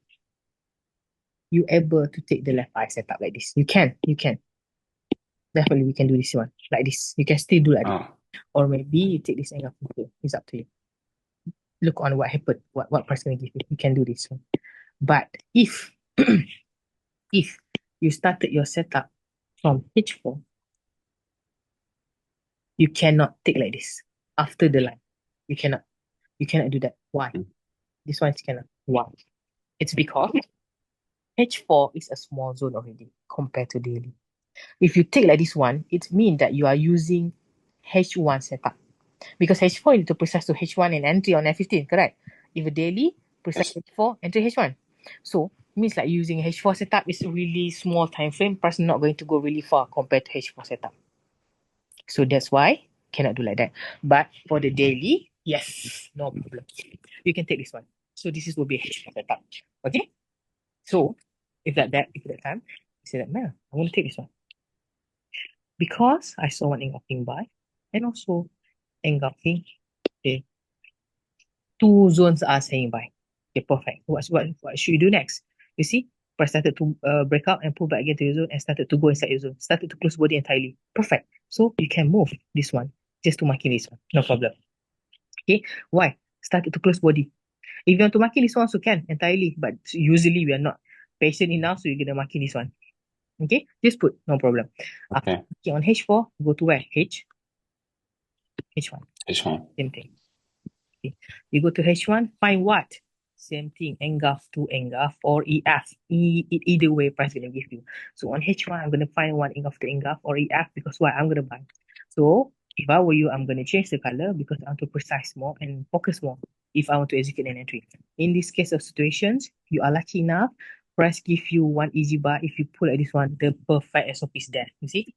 you able to take the left eye setup like this. You can. Definitely we can do this one like this. You can still do like this. Oh, Or maybe you take this angle from here. It's up to you. Look on what happened, what price gonna give you. You can do this one. But if you started your setup from H4, you cannot take like this after the line. You cannot. You cannot do that. Why? mm, This one is cannot. Why? It's because H4 is a small zone already compared to daily. If you take like this one, it means that you are using H1 setup. Because H4 you need to process to H1 and entry on F15, correct? If a daily, process yes. H4, entry H1. So means like using H4 setup is a really small time frame, person not going to go really far compared to H4 setup. So that's why cannot do like that. But for the daily, yes, no problem. You can take this one. So this is will be H4 setup. Okay? So if that time, you say that man, I want to take this one. Because I saw one engulfing by and also engulfing the two zones are saying buy. Okay, perfect. What should you do next? You see, price started to break out and pull back again to your zone and started to go inside your zone. Started to close body entirely. Perfect. So you can move this one just to marking this one. No problem. Okay. Why? Started to close body. If you want to marking this one, also can entirely, but usually we are not patient enough, so you're gonna marking this one. Okay, just put no problem. After Okay. on H4, go to where? H1. This one. Same thing. Okay. You go to H1, find what? Same thing, engulf to engulf or EF. Either way, price gonna give you. So on H1, I'm gonna find one engulf to engulf or EF because why? I'm gonna buy. So if I were you, I'm gonna change the color because I want to precise more and focus more if I want to execute an entry. In this case of situations, you are lucky enough, price give you one easy bar. If you pull at this one, the perfect SOP is there. You see?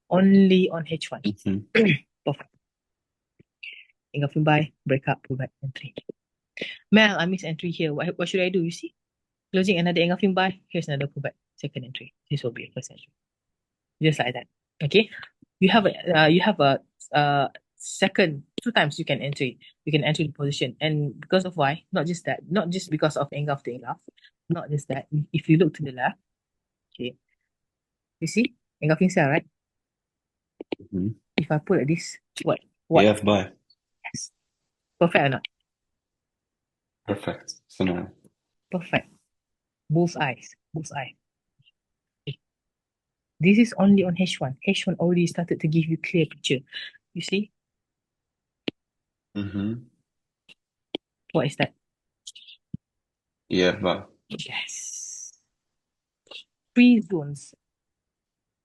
Only on H1. Mm-hmm. Perfect. Engulfing buy, break up, pull back, entry. Mel, I miss entry here. What should I do? You see? Closing another engulfing bar. Here's another pullback. Second entry. This will be a first entry. Just like that. Okay. You have a second two times you can enter it. You can enter the position. And because of why? Not just that. Not just because of engulf to engulf. Not just that. If you look to the left, okay, you see? Engulfing cell, right? Mm-hmm. If I put like this, what? What? EF buy. Yes. Perfect or not? Perfect. So no. Perfect. Both eyes. Both eyes. This is only on H1. H1 already started to give you clear picture. You see? Mm-hmm. What is that? EF buy. Yes. Three zones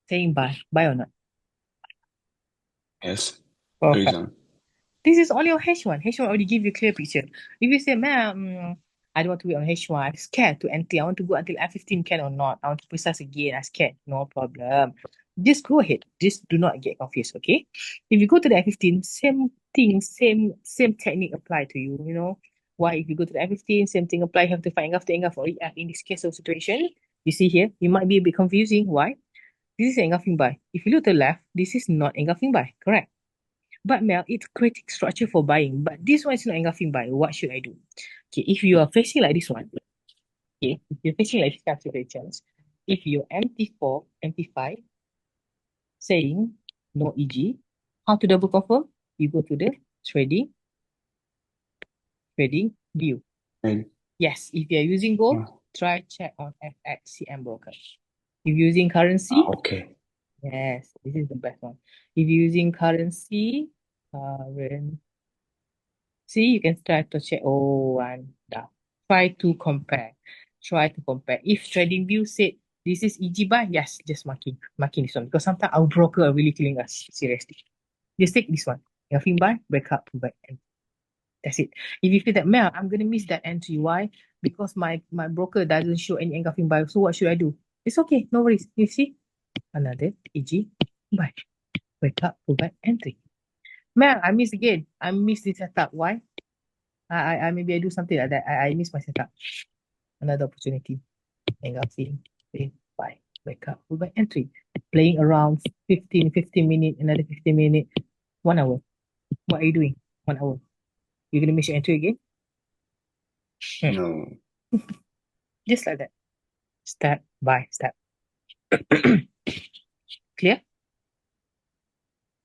saying buy or not. Yes. Perfect. Reason. This is only on H1. H1 already give you clear picture. If you say, man, I don't want to wait on H1, I'm scared to enter. I want to go until F15 can or not. I want to precise again. I'm scared. No problem. Just go ahead. Just do not get confused, okay? If you go to the F15, same thing, same technique apply to you, you know. Why if you go to the F15, same thing apply, you have to find after engulf or EF in this case of situation. You see here, it might be a bit confusing. Why? This is engulfing buy. If you look to the left, this is not engulfing buy, correct? But Mel, it's creating structure for buying. But this one is not engulfing buy. What should I do? Okay, if you are facing like this one, okay, if you're facing like this kind of situations, if you're MT4, MT5, saying no EG, how to double confirm? You go to the trading, trading view. And, Yes, if you're using gold, try check on FXCM broker. If you're using currency, okay. yes, this is the best one. If you're using currency, see, you can try to check. Oh, and try to compare. Try to compare. If TradingView said this is EG buy, yes, just marking this one because sometimes our broker are really killing us. Seriously, just take this one. Nothing buy, break up, back, and that's it. If you feel that Mel, I'm gonna miss that entry. Why? Because my broker doesn't show any engulfing buy. So what should I do? It's okay, no worries. You see another EG buy, break up, back, entry. Mel, I miss again. I miss this setup. Why? I maybe I do something like that. I miss my setup. Another opportunity. Engulfing, buy, break up, back, entry. Playing around 15 minutes, another 15 minutes, 1 hour. What are you doing? 1 hour. You're gonna miss your entry again? No. Just like that. Step by step. Clear?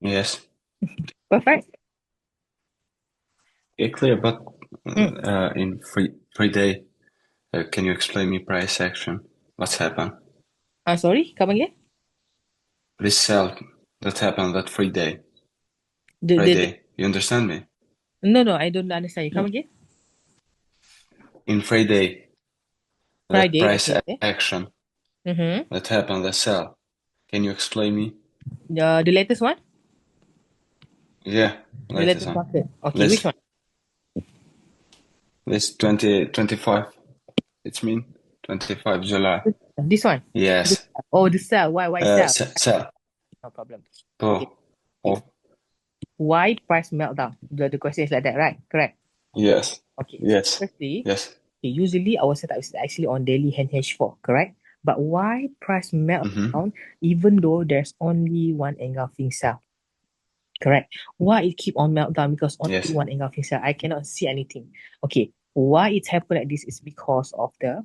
Yes. Perfect. Okay, clear. But Mm. in free day, can you explain me price action? What's happened? Sorry, come again? This sell that happened that free day. The, the, the Friday. You understand me? no, I don't understand. You come again? In Friday, that Friday, price okay. action Mm-hmm. that happened that sell. Can you explain me? The latest one? Yeah, The latest latest one. market. Okay, which This one? this 2025. It's mean 25 July. This one. Yes. Oh, the sell. Why sell? Sell. No problem. Okay. Oh, Okay. oh, Why price meltdown? The question is like that, right? Correct. yes, Okay. So yes, firstly, yes. okay, usually our setup is actually on daily hand H4, correct? But why price Mm-hmm. meltdown even though there's only one engulfing cell? Correct. Why it keep on meltdown? Because only Yes. one engulfing cell. I cannot see anything. Okay. Why it happened like this is because of the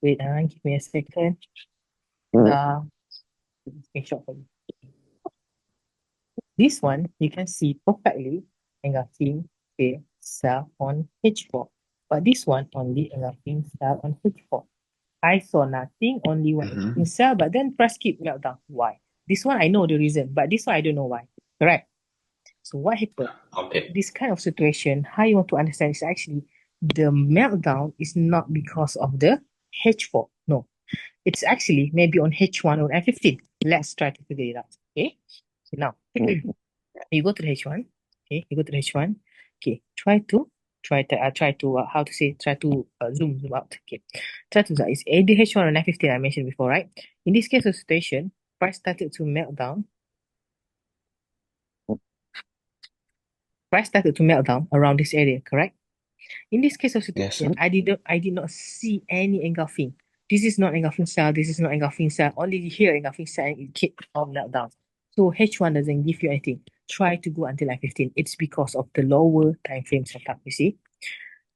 wait, give me a second. Uh screenshot for you. This one you can see perfectly engulfing cell on H4. But this one only engulfing cell on H4. I saw nothing, only one Mm-hmm. cell, but then press keep meltdown. Why? This one I know the reason, but this one I don't know why. Correct. So what happened? Okay. This kind of situation, how you want to understand is actually the meltdown is not because of the H4. No, it's actually maybe on H1 or F15. Let's try to figure it out. Okay. So now you go to the H1. Okay, you go to the H1. Okay, try to how to say try to zoom out. Okay, try to zoom. It's either H1 or F15 I mentioned before, right? In this case of situation, price started to melt down. Price started to melt down around this area, correct? In this case of Yes. situation, I did not see any engulfing. This is not engulfing cell. This is not engulfing cell. Only here engulfing cell and it keep on melt down. So H1 doesn't give you anything. Try to go until F15. It's because of the lower time frame setup. You see,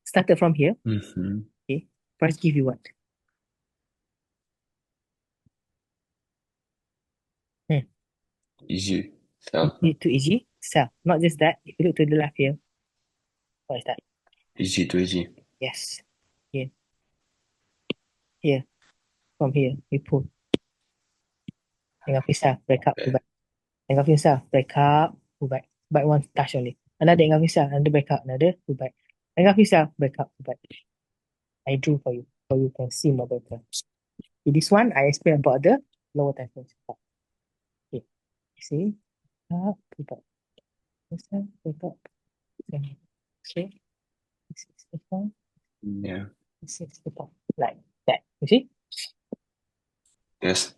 started from here. Mm-hmm. Okay, price give you what? Hmm. Easy. Sell. To easy sell. Not just that. If you look to the left here, what is that? Easy to easy. Yes. Here, here, from here, we pull. Engulfing cell, break up, go Okay. back. Engulfing cell, break up, go back. Back one touch only. Another engulfing cell, another break up, another go back. Engulfing cell, break up, go back. I drew for you, so you can see more better. In this one, I explain about the lower time frame setup. Okay, see, up, go back. Cell, break up. Okay, this is the one. Yeah. This is the one. Like that. You see? Yes.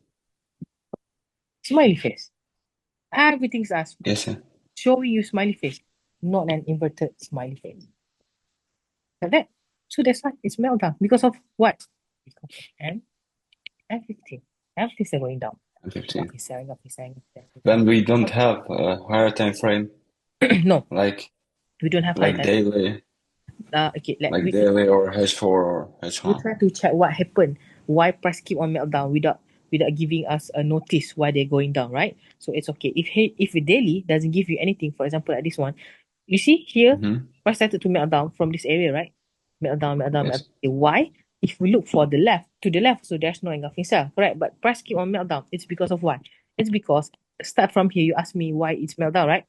Smiley face. Everything's us Yes. showing you smiley face, not an inverted smiley face. Like that. So that's why it's meltdown. Because of what? Because of M and 15. Everything's going down. 15. Engulfing sell, Then we don't have a higher time frame No, like we don't have high like time. daily, Okay, like daily or H4 or we H1. try to check what happened, why price keep on meltdown without giving us a notice why they're going down, right? So it's okay. If a daily doesn't give you anything, for example, like this one, you see here, Mm-hmm. price started to melt down from this area, right? Melt down. Yes. Okay, why? If we look for the left, to the left, so there's no engulfing cell, correct? But price keep on melt down. It's because of what? It's because start from here. You ask me why it's melt down, right?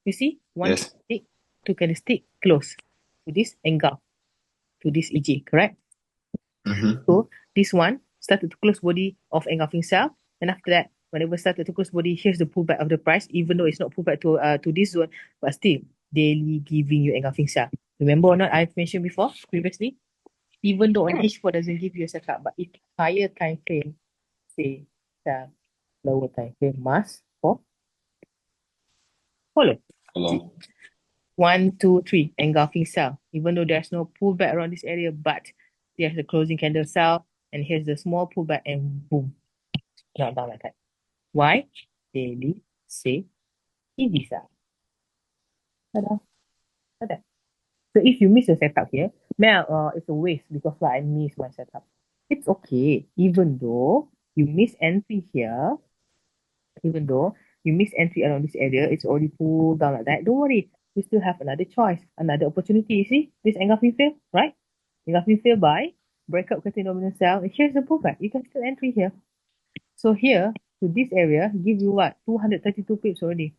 You see, one Yes. candlestick, two candlestick, close to this engulf to this EG, correct? Mm-hmm. So this one started to close body of engulfing cell, and after that, whenever started to close body, here's the pullback of the price, even though it's not pullback to this zone, but still daily giving you engulfing cell. Remember or not? I've mentioned before previously. Even though an H4 doesn't give you a setup, but if higher time frame, say lower time frame must follow. See, Hello. 1, 2, 3, engulfing cell. Even though there's no pullback around this area, but there's the closing candle cell, and here's the small pullback, and boom, not down like that. Why? Daily say easy cell. Tada, tada. So if you miss your setup here, it's a waste because like, I miss my setup. It's okay, even though you miss entry here, even though you miss entry around this area, it's already pulled down like that. Don't worry, you still have another choice, another opportunity. You see, this engulfing fail, right? Engulfing fail by breakout cutting dominant cell. And here's the pullback. You can still entry here. So here to this area, give you what? 232 pips already.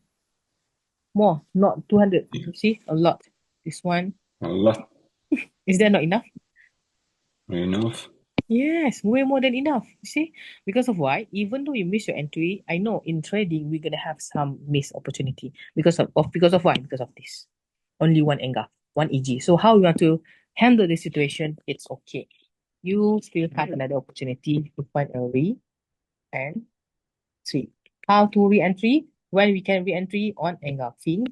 More, not 200. You see, a lot. This one, A lot is that not enough? enough. Yes, way more than enough. You see, because of why? Even though you miss your entry, I know in trading we're gonna have some missed opportunity because of why? Because of this. Only one engulf, one EG. So how you want to handle this situation? It's okay. You still have another opportunity to find a re and three. How to re-entry? When we can re-entry on engulfing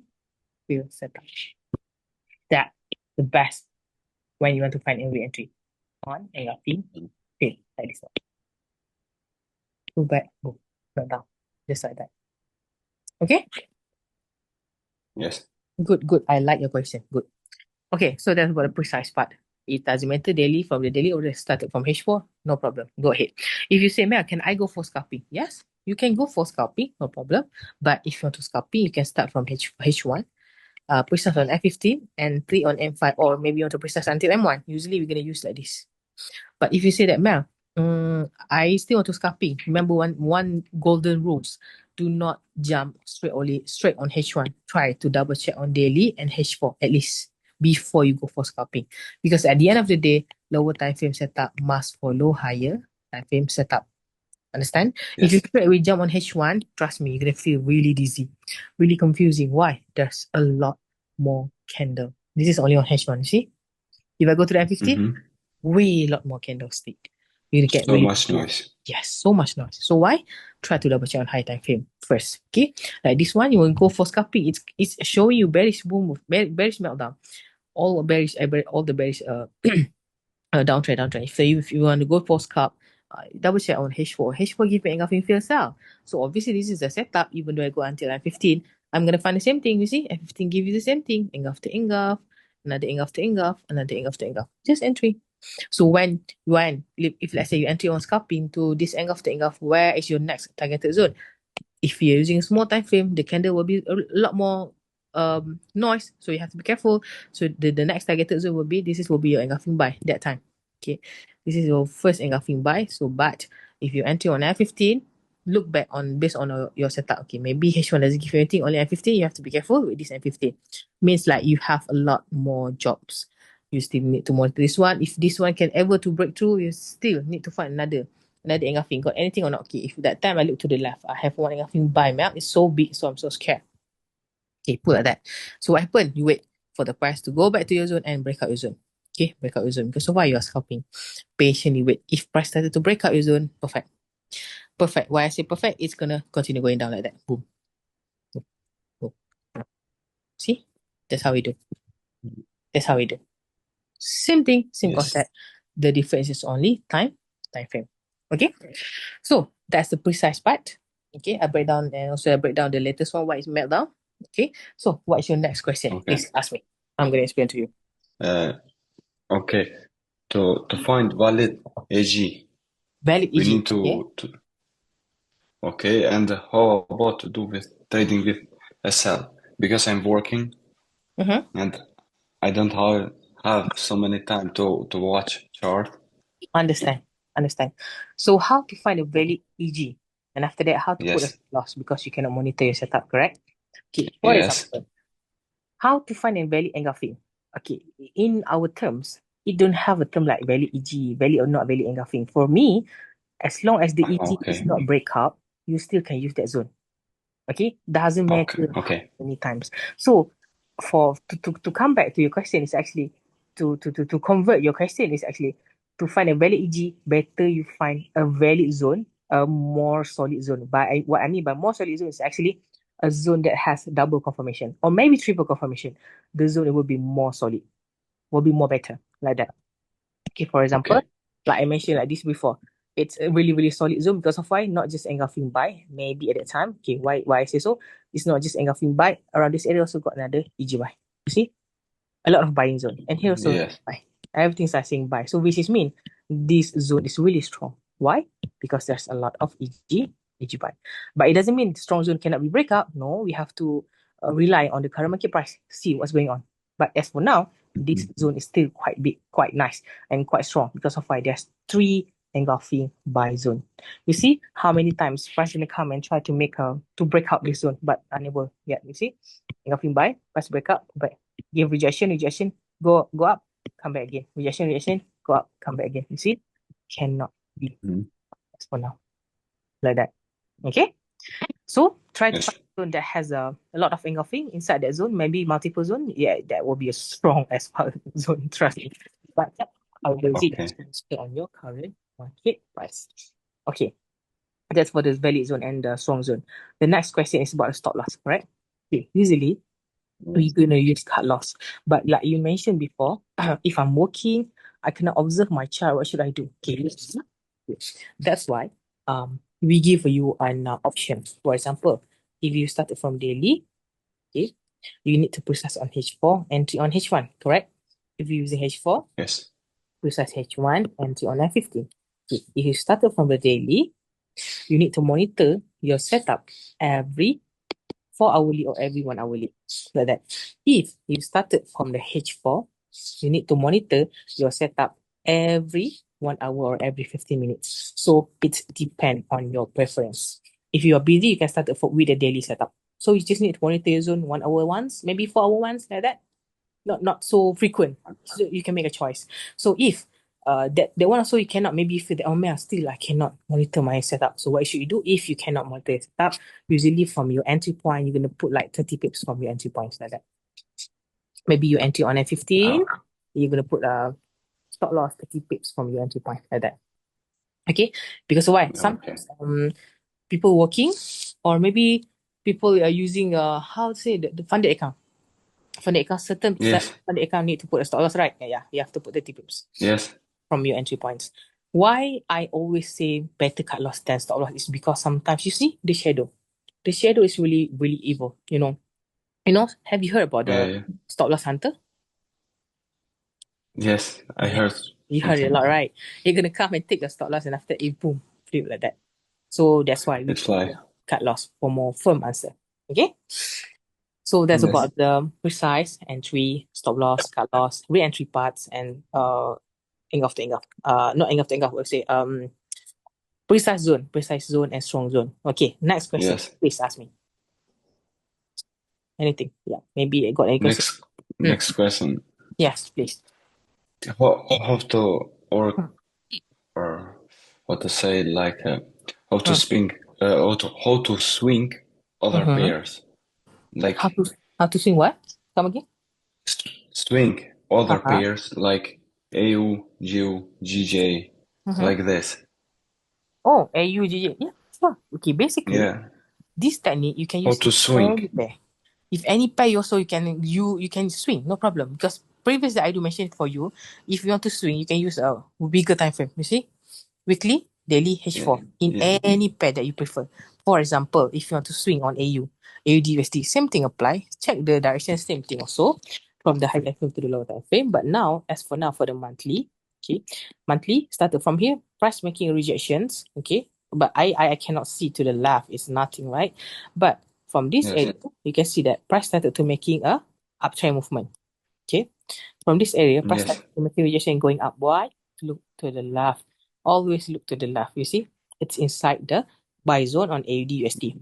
fill setup. That the best when you want to find a re-entry on engulfing fill like this one. Pull back, boom, not down, just like that. Okay, Yes. good, good. I like your question. Good. Okay, so that's about the precise part. It doesn't matter daily from the daily already started from H4, no problem. Go ahead. If you say, Mel, can I go for scalping? Yes, you can go for scalping, no problem. But if you want to scalping, you can start from H1, precise on F15 and 3 on M5, or maybe you want to precise until M1. Usually we're going to use like this. But if you say that, Mel, I still want to scalping. Remember one golden rules. Do not jump straight on H1. Try to double check on daily and H4 at least before you go for scalping. Because at the end of the day, lower time frame setup must follow higher time frame setup. Understand? If you Yes. straight away jump on H1, trust me, you're gonna feel really dizzy, really confusing. Why? There's a lot more candle. This is only on H1, you see? If I go to the M15, Mm-hmm. way lot more candlestick. You get So really much noise. yes, so much noise. So why? Try to double check on high time frame first. Okay, like this one, you will go for scalping. It's showing you bearish boom move, bearish meltdown. All the bearish downtrend. If you want to go for scalp, double check on H4. H4 give me engulfing fail sell. So obviously this is a setup. Even though I go until F15, I'm gonna find the same thing. You see, F15 give you the same thing. Engulf to engulf, another engulf to engulf, another engulf to engulf. Just entry. So when if let's say you enter on scalping to this engulf to engulf, where is your next targeted zone? If you're using a small time frame, the candle will be a lot more noise. So you have to be careful. So the next targeted zone will be will be your engulfing buy that time. Okay. This is your first engulfing buy. So but if you enter on F15, look back on based on your setup. Okay, maybe H1 doesn't give you anything, only F15. You have to be careful with this F15. Means like you have a lot more jobs. You still need to monitor this one. If this one can ever to break through, you still need to find another engulfing. Got anything or not? Okay, if that time I look to the left, I have one engulfing buy map. It's so big, so I'm so scared. Okay, put like that. So what happened? You wait for the price to go back to your zone and break out your zone. Okay, break out your zone. Because so why you are scalping? Patiently wait. If price started to break out your zone, perfect. Perfect. Why I say perfect, it's gonna continue going down like that. Boom. Boom. Boom. See? That's how we do. That's how we do. Same thing, same Yes. concept. The difference is only time frame. Okay? So That's the precise part. Okay, I break down and also I break down the latest one, what is meltdown. Okay, so what is your next question? Okay. Please ask me. I'm going to explain to you. Uh, okay. To find valid AG, Valid we EG. need Okay. to okay. And how about to do with trading with SL? Because I'm working Mm-hmm. and I don't have so many time to watch chart. Understand. Understand. So how to find a valid EG? And after that, how to put a Yes. loss because you cannot monitor your setup, correct? Okay, for Yes. example, how to find a valid engulfing? Okay, in our terms, it don't have a term like valid EG, valid or not valid engulfing. For me, as long as the EG is Okay. not breakout, you still can use that zone. Okay, doesn't Okay. matter how Okay. many times. So for to come back to your question is actually to convert your question is actually to find a valid EG, better you find a valid zone, a more solid zone. What I mean by more solid zone is actually a zone that has double confirmation or maybe triple confirmation. The zone will be more solid, will be more better like that. Okay, for example, Okay. like I mentioned like this before, it's a really, really solid zone because of why? Not just engulfing buy, maybe at that time. Okay, why I say so? It's not just engulfing buy. Around this area also got another EG buy. You see? A lot of buying zone. And here also Yes. buy. Everything's saying buy. So which is mean this zone is really strong. Why? Because there's a lot of EG buy. But it doesn't mean strong zone cannot be breakout. No, we have to rely on the current market price, see what's going on. But as for now, this Mhm. zone is still quite big, quite nice, and quite strong because of why there's three engulfing buy zone. You see how many times price gonna come and try to make to break out this zone, but unable yet. You see, engulfing buy, price break up, but give rejection, go up, come back again. Rejection, go up, come back again. You see, cannot be Mhm. as for now like that. Okay. So try to find Yes. a zone that has a lot of engulfing inside that zone, maybe multiple zone. Yeah, that will be a strong as well zone, trust me. But how does it Okay. stay on your current market price? Okay, that's for the valid zone and the strong zone. The next question is about the stop loss, correct? Okay, usually we're Yes. gonna use cut loss. But like you mentioned before, if I'm working, I cannot observe my chart. What should I do? Okay, that's why we give you an option. For example, if you started from daily, okay, you need to process on H4, entry on H1, correct? If you're using H4, Yes. process H1, entry on 915. Okay. If you started from the daily, you need to monitor your setup every 4 hourly or every 1 hourly. Like that. If you started from the H4, you need to monitor your setup every 1 hour or every 15 minutes. So it depends on your preference. If you are busy, you can start with a daily setup. So you just need to monitor your zone 1 hour once, maybe 4 hour once, like that. Not so frequent. So you can make a choice. So if that one also you cannot maybe feel that oh man still I cannot monitor my setup. So what should you do if you cannot monitor your setup? Usually from your entry point you're gonna put like 30 pips from your entry points like that. Maybe you entry on N15, you're gonna put a stop loss 30 pips from your entry point like that. Okay, because why? Okay. Sometimes people working or maybe people are using how to say the funded account. Funded account Yes. funded account need to put a stop loss, right? Yeah, you have to put 30 pips Yes. from your entry points. Why I always say better cut loss than stop loss is because sometimes you see the shadow. The shadow is really, really evil. Have you heard about Yeah. the Yeah. stop loss hunter? Yes. I Yeah. heard You heard it a something. lot, right? You're gonna come and take a stop loss and after it boom, flip like that. So that's why we It's like prefer cut loss for more firm answer. Okay? So that's yes. about the precise entry, stop loss, cut loss, re-entry parts, and engulf to engulf. Not engulf to engulf, we'll say precise zone and strong zone. Okay, next question. Yes. Please ask me anything. Yeah, maybe I got any question. Next. Hmm. Next question. Yes, please. How to Hmm. or what to say like how to Hmm. swing how to swing other Mm-hmm. pairs How like to how to swing what? Come again? swing other Uh-huh. pairs like AU, GU, GJ Mm-hmm. like this. Oh, AUGG. Yeah, sure. Okay, basically, Yeah. this technique you can How use to in swing. any pair. If any pair also you can swing, no problem. Because previously I do mention for you, if you want to swing, you can use a bigger time frame. You see? Weekly, daily H4 in Yeah. any pair that you prefer. For example, if you want to swing on AUD USD, same thing apply. Check the direction, same thing also from the high time frame to the low time frame. But now, as for now, for the monthly, okay, monthly started from here, price making rejections, okay. But I cannot see to the left, it's nothing, right? But from this Yes. area, you can see that price started to making a uptrend movement, okay. From this area, price Yes. started to making rejection going up. Why? Look to the left. Always look to the left. You see, it's inside the buy zone on AUD USD.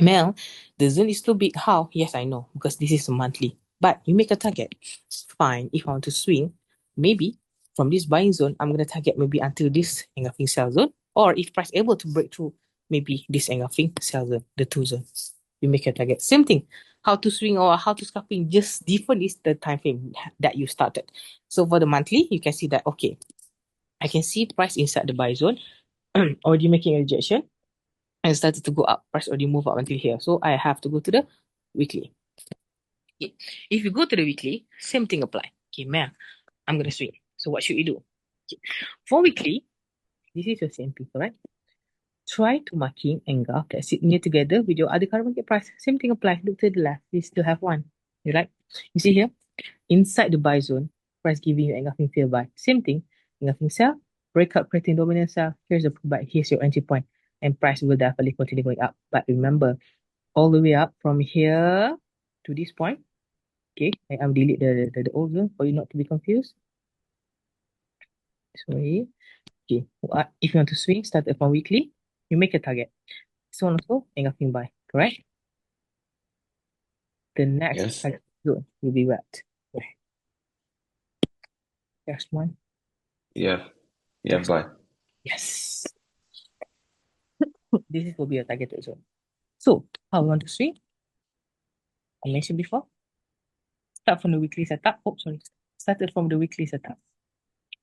Mel, the zone is too big. How? Yes, I know, because this is a monthly. But you make a target. It's fine. If I want to swing, maybe from this buying zone, I'm going to target maybe until this engulfing sell zone. Or if price able to break through, maybe this engulfing sell zone, the two zones. You make a target. Same thing. How to swing or how to scalping, just different is the time frame that you started. So for the monthly, you can see that, okay, I can see price inside the buy zone, already making a rejection and started to go up. Price already move up until here. So I have to go to the weekly. Okay. If you go to the weekly, same thing apply. Okay, man, I'm gonna swing. So what should you do? Okay. For weekly, this is your CMP, correct? Try to marking angle that sit near together with your other current market price. Same thing apply. Look to the left. You still have one. You right? You see here? Inside the buy zone, price giving you engulfing fail buy. Same thing. Engulfing sell, breakout creating dominant sell. Here's the pullback. Here's your entry point. And price will definitely continue going up. But remember, all the way up from here to this point. Okay, I'll delete the old zone for you not to be confused. Sorry. Okay, if you want to swing, start from weekly, you make a target. So on also, engulfing buy, correct? The next Yes. target zone will be what? Okay. There's one. Yeah. Yeah. There's Bye. yes. This will be a targeted zone. So how we want to swing? I mentioned before. Start from the weekly setup. Oh, sorry. Started from the weekly setup.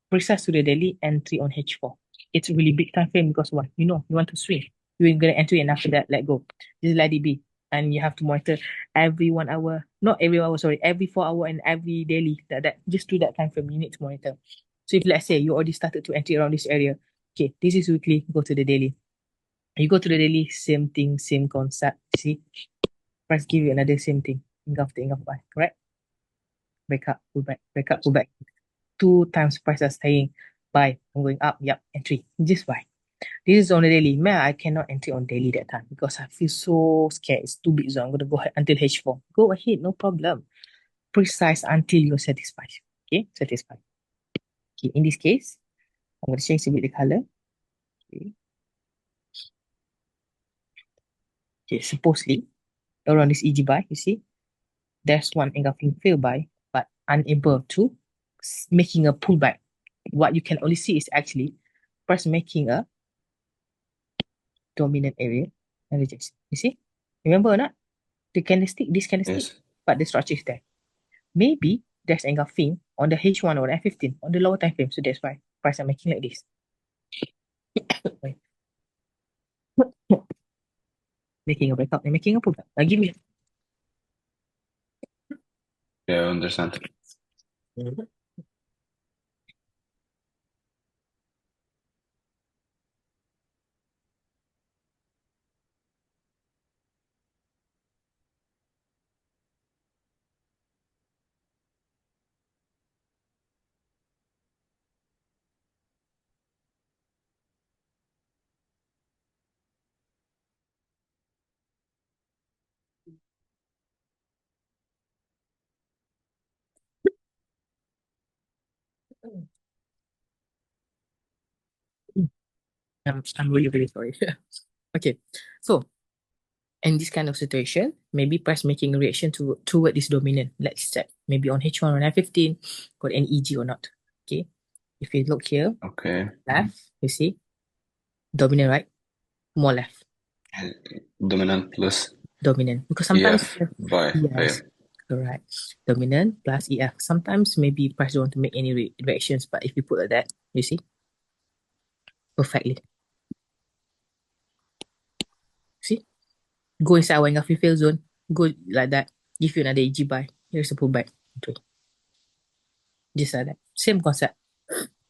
Precise to the daily entry on H4. It's a really big time frame because what? You know, you want to swing. You're gonna entry and after that let go. Just let it be. And you have to monitor every 1 hour, not every hour, sorry, every 4 hour and every daily. That just do that time frame. You need to monitor. So if let's say you already started to entry around this area, okay, this is weekly, go to the daily. You go to the daily, same thing, same concept. See, price give you another same thing. Engulf buy, correct? Break up, pull back, break up, pull back. 2 times price are staying. Buy, I'm going up, yep, entry. Just buy. This is on the daily. Man, I cannot entry on daily that time because I feel so scared. It's too big, so I'm gonna go ahead until H4. Go ahead, no problem. Precise until you're satisfied. Okay, satisfied. Okay, in this case, I'm gonna change a bit the color. Okay, okay, supposedly around this EG buy, you see, there's one engulfing fail buy, but unable to making a pullback. What you can only see is actually price making a dominant area and rejection. You see? Remember or not? The candlestick, this candlestick, Yes. but the structure is there. Maybe there's engulfing on the H1 or the F15 on the lower time frame. So that's why price are making like this. Making a breakout and making a pullback. Now give me. Yeah. I understand. Mhm. I'm really, really sorry. Okay. So in this kind of situation, maybe price making a reaction toward this dominant. Let's check. Maybe on H1 or F15, got any EG or not. Okay. If you look here, Okay. left, you see, dominant, right? More left, Dominant plus dominant. Because sometimes, EF by fail. yes, correct. Dominant plus EF. Sometimes maybe price don't want to make any reactions, but if you put like that, you see, perfectly. See, go inside our engulfing fail zone, go like that, give you another EG buy. Here's a pullback. Okay. Just like that. Same concept.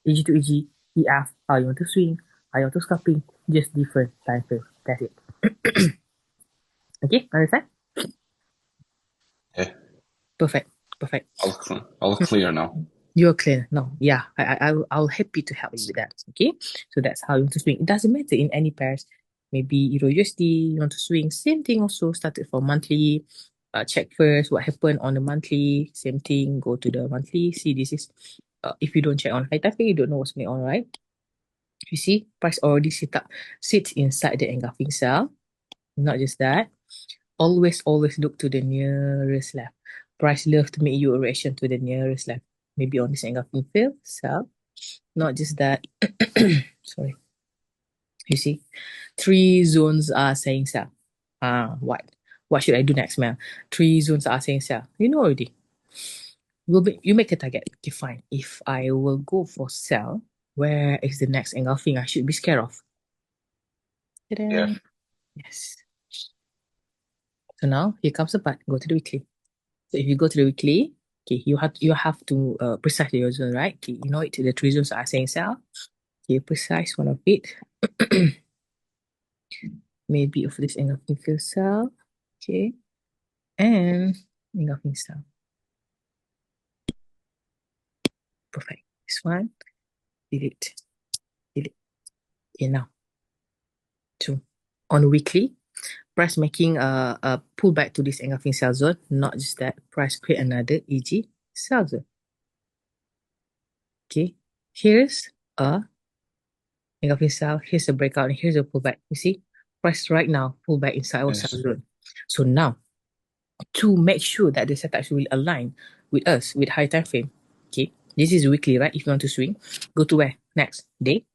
EG to EG, EF, how you want to swing, I auto scalping, just different time frame. That's it. Okay, understand? Yeah, Perfect. Perfect. I'll clear now. You're clear. No, yeah, I'll happy to help you with that. Okay, so that's how you want to swing. It doesn't matter in any pairs. Maybe Euro USD, you want to swing. Same thing also started for monthly. Check first what happened on the monthly. Same thing. Go to the monthly. See, this is. If you don't check on high traffic, you don't know what's going on, right? You see, price already sits inside the engulfing cell. Not just that. Always look to the nearest left. Price love to make you a reaction to the nearest left. Maybe on this engulfing field cell. Not just that. Sorry. You see, three zones are saying sell. What? What should I do next, Mel? Three zones are saying sell. You know already. You make a target. Okay, fine. If I will go for sell, where is the next engulfing I should be scared of? Yeah. Ta-da. Yes. So now here comes the part. Go to the weekly. So if you go to the weekly, okay, you have to precise your zone, right? Okay, you know it. The three zones are saying sell. Okay, precise one of it. Maybe of this engulfing field cell. Okay, and engulfing cell. Perfect. This one, delete, delete. Okay, now two. On weekly, price making a pullback to this engulfing cell zone. Not just that, price create another EG cell zone. Okay, here's a engulfing cell. Here's a breakout, and here's a pullback. You see, price right now pullback inside our cell Yes. zone. So now, to make sure that the setups will align with us with high time frame. Okay, this is weekly, right? If you want to swing, go to where next day,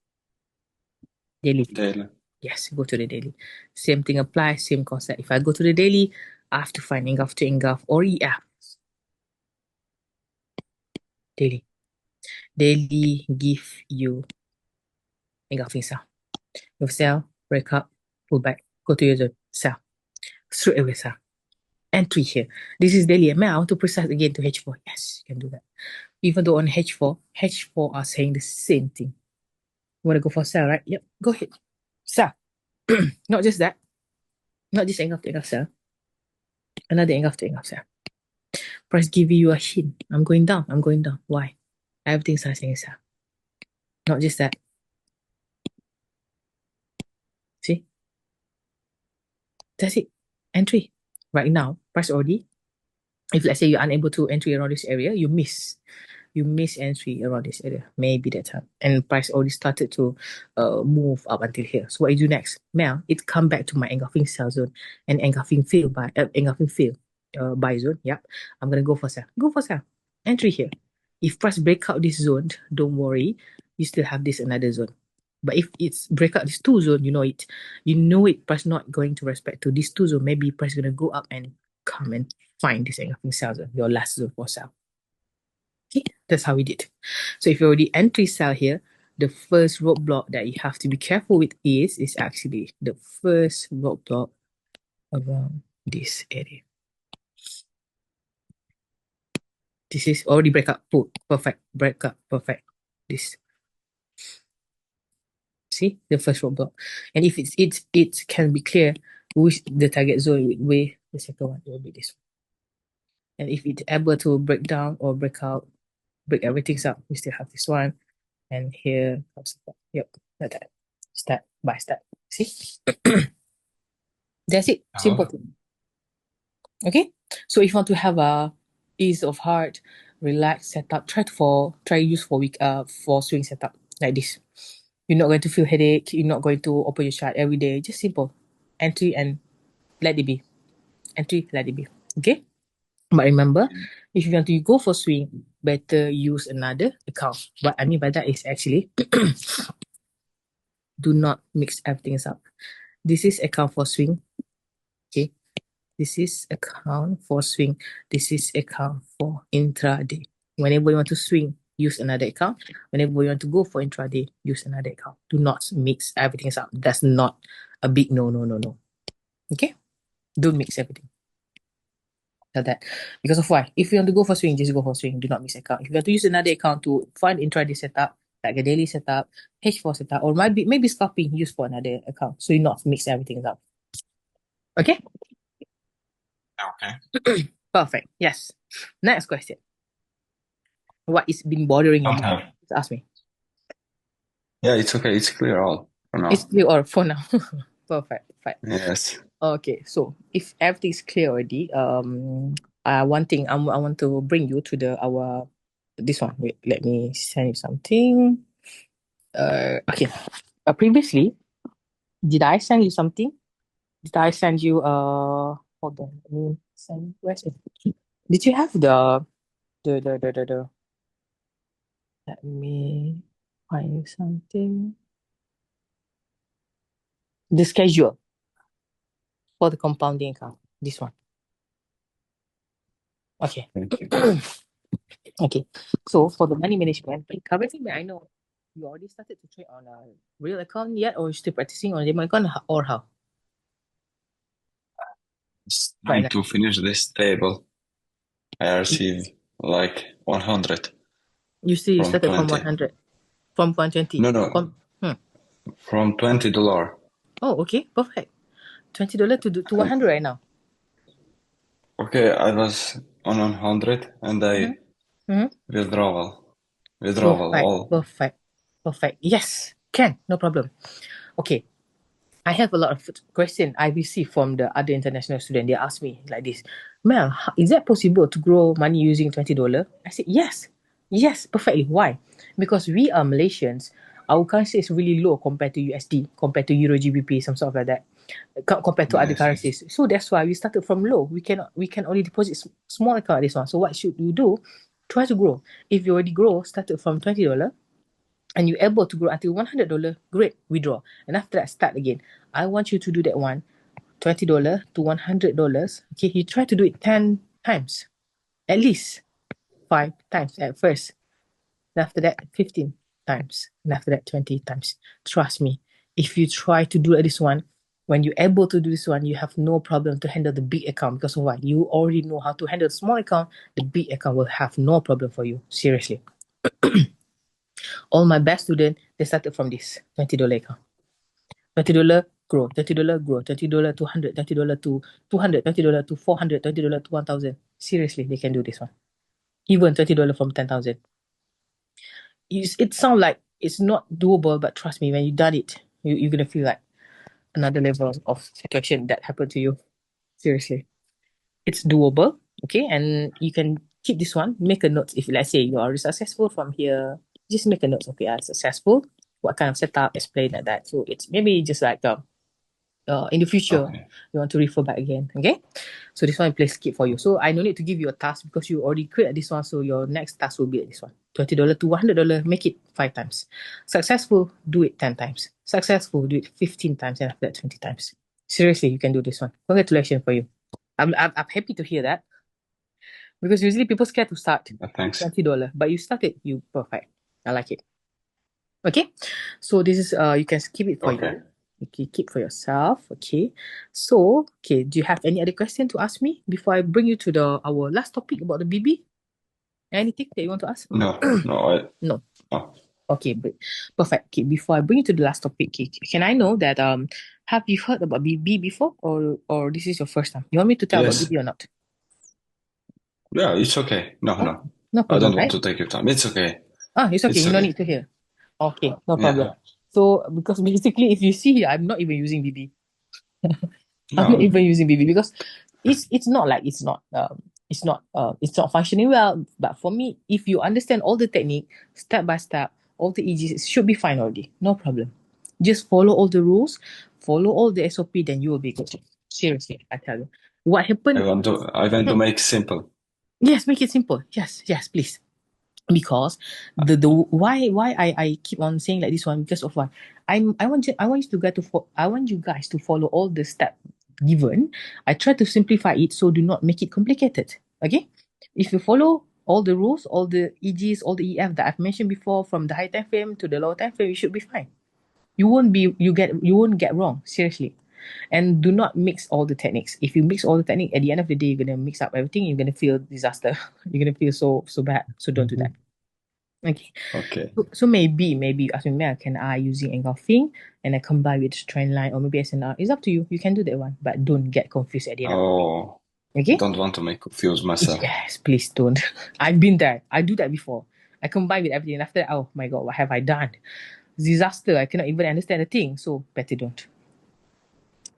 daily. Daily. Yes, go to the daily. Same thing applies, same concept. If I go to the daily, I have to find engulf to engulf or EF. Daily. Daily give you engulfing sell. You sell, break up, pull back, go to your zone, sell. Straight away sell. Entry here. This is daily. May I want to precise again to H4? Yes, you can do that. Even though on H4 are saying the same thing. You want to go for sell, right? Yep, go ahead. Sell. Not just that. Not just engulf to engulf sell. Another engulf to engulf sell. Price give you a hint. I'm going down. I'm going down. Why? Everything's saying sell. Not just that. See? That's it. Entry. Right now, price already. If let's say you're unable to entry around this area, you miss entry around this area. Maybe that time. And price already started to move up until here. So what you do next? Now it come back to my engulfing sell zone and engulfing field buy zone. Yep. I'm gonna go for sell. Go for sell. Entry here. If price break out this zone, don't worry. You still have this another zone. But if it's break out these two zone, you know it price not going to respect to these two zone. Maybe price gonna go up and come and find this engulfing sell zone, your last zone for sell. Okay, that's how we did. So if you already entry sell here, the first roadblock that you have to be careful with is actually the first roadblock around this area. This is already break up, pull, perfect, break up, perfect. This. See the first roadblock. And if it can be clear which the target zone with the second one, it will be this one. And if it's able to break down or break out, break everything up, we still have this one. And here comes the yep, like that. Step by step. See? That's it. Simple. Oh, Okay. So if you want to have a ease of heart, relax setup, try use for swing setup like this. You're not going to feel headache. You're not going to open your chart every day. Just simple. Entry and let it be. Entry, let it be. Okay. But remember, if you want to go for swing, better use another account. What I mean by that is actually do not mix everything up. This is account for swing. Okay. This is account for swing. This is account for intraday. Whenever you want to swing, use another account. Whenever you want to go for intraday, use another account. Do not mix everything up. That's not a big no, no, no, no. Okay? Don't mix everything. Like that. Because of why? If you want to go for swing, just go for swing. Do not mix account. If you want to use another account to find intraday setup, like a daily setup, H4 setup, or maybe scalping used for another account. So you not mix everything up. Okay? Okay. Perfect. Yes. Next question. What is been bothering your Don't mind? have. Just ask me. Yeah, it's okay. It's clear all for It's now. clear or for now. Perfect. Fine. Yes. Okay, so if everything is clear already, one thing I want to bring you to our this one. Wait, let me send you something. Okay. Previously, did I send you something? Did I send you hold on, let me send where's it? Did you have the let me find something. The schedule for the compounding account. This one. Okay. Thank you. Okay. So for the money management, currently may I know you already started to trade on a real account yet, or you still practicing on demo account, or how? It's Right time now. to finish this table. I receive like 100 You see, you from started from 20. 100, from 120. No, no, From, hmm. from $20. Oh, okay, perfect. $20 to And 100 right now. okay, I was on 100 and Mm-hmm. I Mm-hmm. withdrawal Perfect, all. perfect, perfect. Yes, can, no problem. Okay, I have a lot of question I received from the other international student. They ask me like this, Mel, is that possible to grow money using $20? I said, yes, yes, perfectly. Why? Because we are Malaysians. Our currency is really low compared to USD, compared to Euro GBP, some sort of like that, compared to other Yes, yes. currencies. So that's why we started from low. We can only deposit small account this one. So what should you do? Try to grow. If you already grow, started from $20, and you're able to grow until $100, great, withdraw. And after that, start again. I want you to do that one, $20 to $100. Okay, you try to do it 10 times, at least 5 times at first. And after that, 15 times. And after that, 20 times. Trust me, if you try to do this one, when you're able to do this one, you have no problem to handle the big account because of what? You already know how to handle the small account. The big account will have no problem for you. Seriously. All my best students, they started from this $20 account. $20 grow, $20 grow, $20 to 100, $20 to 200, $20 to 400, $20 to 1,000. Seriously, they can do this one. Even $20 from 10,000. It sounds like it's not doable, but trust me, when you done it, you're going to feel like another level of situation that happened to you. Seriously. It's doable, okay? And you can keep this one, make a note. If let's say you are successful from here, just make a note. Okay, I'm successful. What kind of setup, explain like that. So it's maybe just like in the future Okay. you want to refer back again. Okay, so this one I place skip for you. So I no need to give you a task because you already create this one. So your next task will be at this one. $20 to $100, make it 5 times. Successful, do it 10 times. Successful, do it 15 times, and after that 20 times. Seriously, you can do this one. Congratulations for you. I'm happy to hear that because usually people scared to start with Thanks. $20, but you started, you perfect. I like it. Okay, so this is you can skip it for Okay. you. Okay, keep for yourself. Okay, so okay, do you have any other question to ask me before I bring you to our last topic about the BB? Anything that you want to ask? No, no, No. no. Okay, perfect. Okay, before I bring you to the last topic, okay, can I know that have you heard about BB before, or this is your first time? You want me to tell about Yes. BB or not? Yeah, it's okay. No, Oh, no. no I problem, don't want right? to take your time. It's okay. Ah, it's okay. It's You no okay. need to hear. Okay, no problem. Yeah. So because basically, if you see here, I'm not even using BB. I'm not No. even using BB because it's not like it's not functioning well. But for me, if you understand all the technique step by step, all the EGs, it should be fine already. No problem. Just follow all the rules, follow all the SOP, then you will be good. Seriously, I tell you. What happened? I want to Hmm. make simple. Yes, make it simple. Yes, yes, please. Because the why I keep on saying like this one because of what I want you guys to follow all the steps given. I try to simplify it, so do not make it complicated. Okay, if you follow all the rules, all the EGs, all the EF that I've mentioned before, from the high time frame to the low time frame, you should be fine. You won't get wrong, seriously. And do not mix all the techniques. If you mix all the technique, at the end of the day, you're gonna mix up everything. You're gonna feel disaster. You're gonna feel so bad. So don't do that. Okay. Okay. So maybe you ask me, can I using engulfing and I combine with trend line or maybe SNR? It's up to you. You can do that one, but don't get confused at the end of the day. Oh, Okay? don't want to make confuse myself. Yes, please don't. I've been there. I do that before. I combine with everything. And after that, oh my God, what have I done? Disaster. I cannot even understand the thing. So better don't.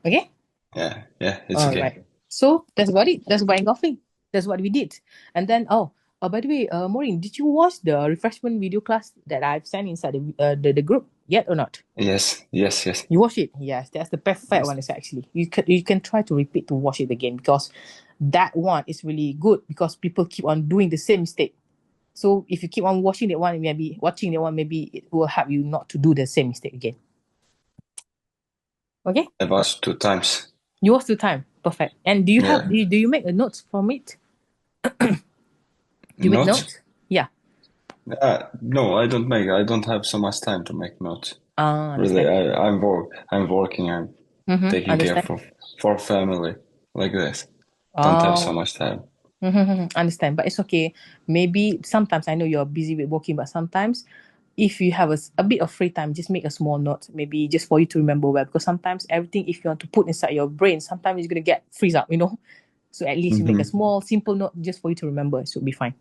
Okay? Yeah, yeah, it's All okay. right. So that's about it. That's about engulfing. That's what we did. And then, by the way, Maureen, did you watch the refreshment video class that I've sent inside the group yet or not? Yes, yes, yes, You watch it? Yes, that's the perfect yes. one. Is actually you can try to repeat to watch it again because that one is really good because people keep on doing the same mistake. So if you keep on watching that one, maybe it will help you not to do the same mistake again. Okay, I watched 2 times. you watch two time, perfect. And do you have Yeah. do you make a notes from it? Do you make Notes? notes? Yeah. No, I don't make. I don't have so much time to make notes. Ah, Really, understand. I'm working. I'm taking care Understand. for family like this. Don't have so Oh, much time. understand. But it's okay. Maybe sometimes I know you're busy with working, but sometimes if you have a bit of free time, just make a small note, maybe just for you to remember well. Because sometimes everything, if you want to put inside your brain, sometimes it's gonna get freeze up, you know. So at least you make a Hmm. small, simple note just for you to remember. It should be fine.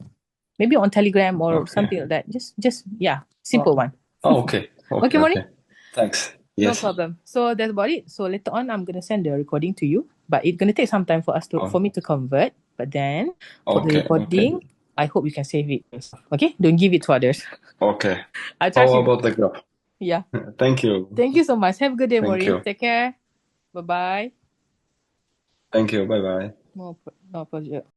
Maybe on Telegram or Okay. something like that. Just yeah, simple Oh, one. oh, okay, okay, Okay, Moni? okay. Thanks. No Yes. problem. So that's about it. So later on, I'm gonna send the recording to you, but it's gonna take some time for me Oh, to convert. But then for the okay, okay, recording, I hope you can save it yourself. Okay, don't give it to others. okay. I trust How you. about the graph? Yeah. Thank you. Thank you so much. Have a good day, Thank Maureen. you. Take care. Bye bye. Thank you. Bye bye. No, no pleasure.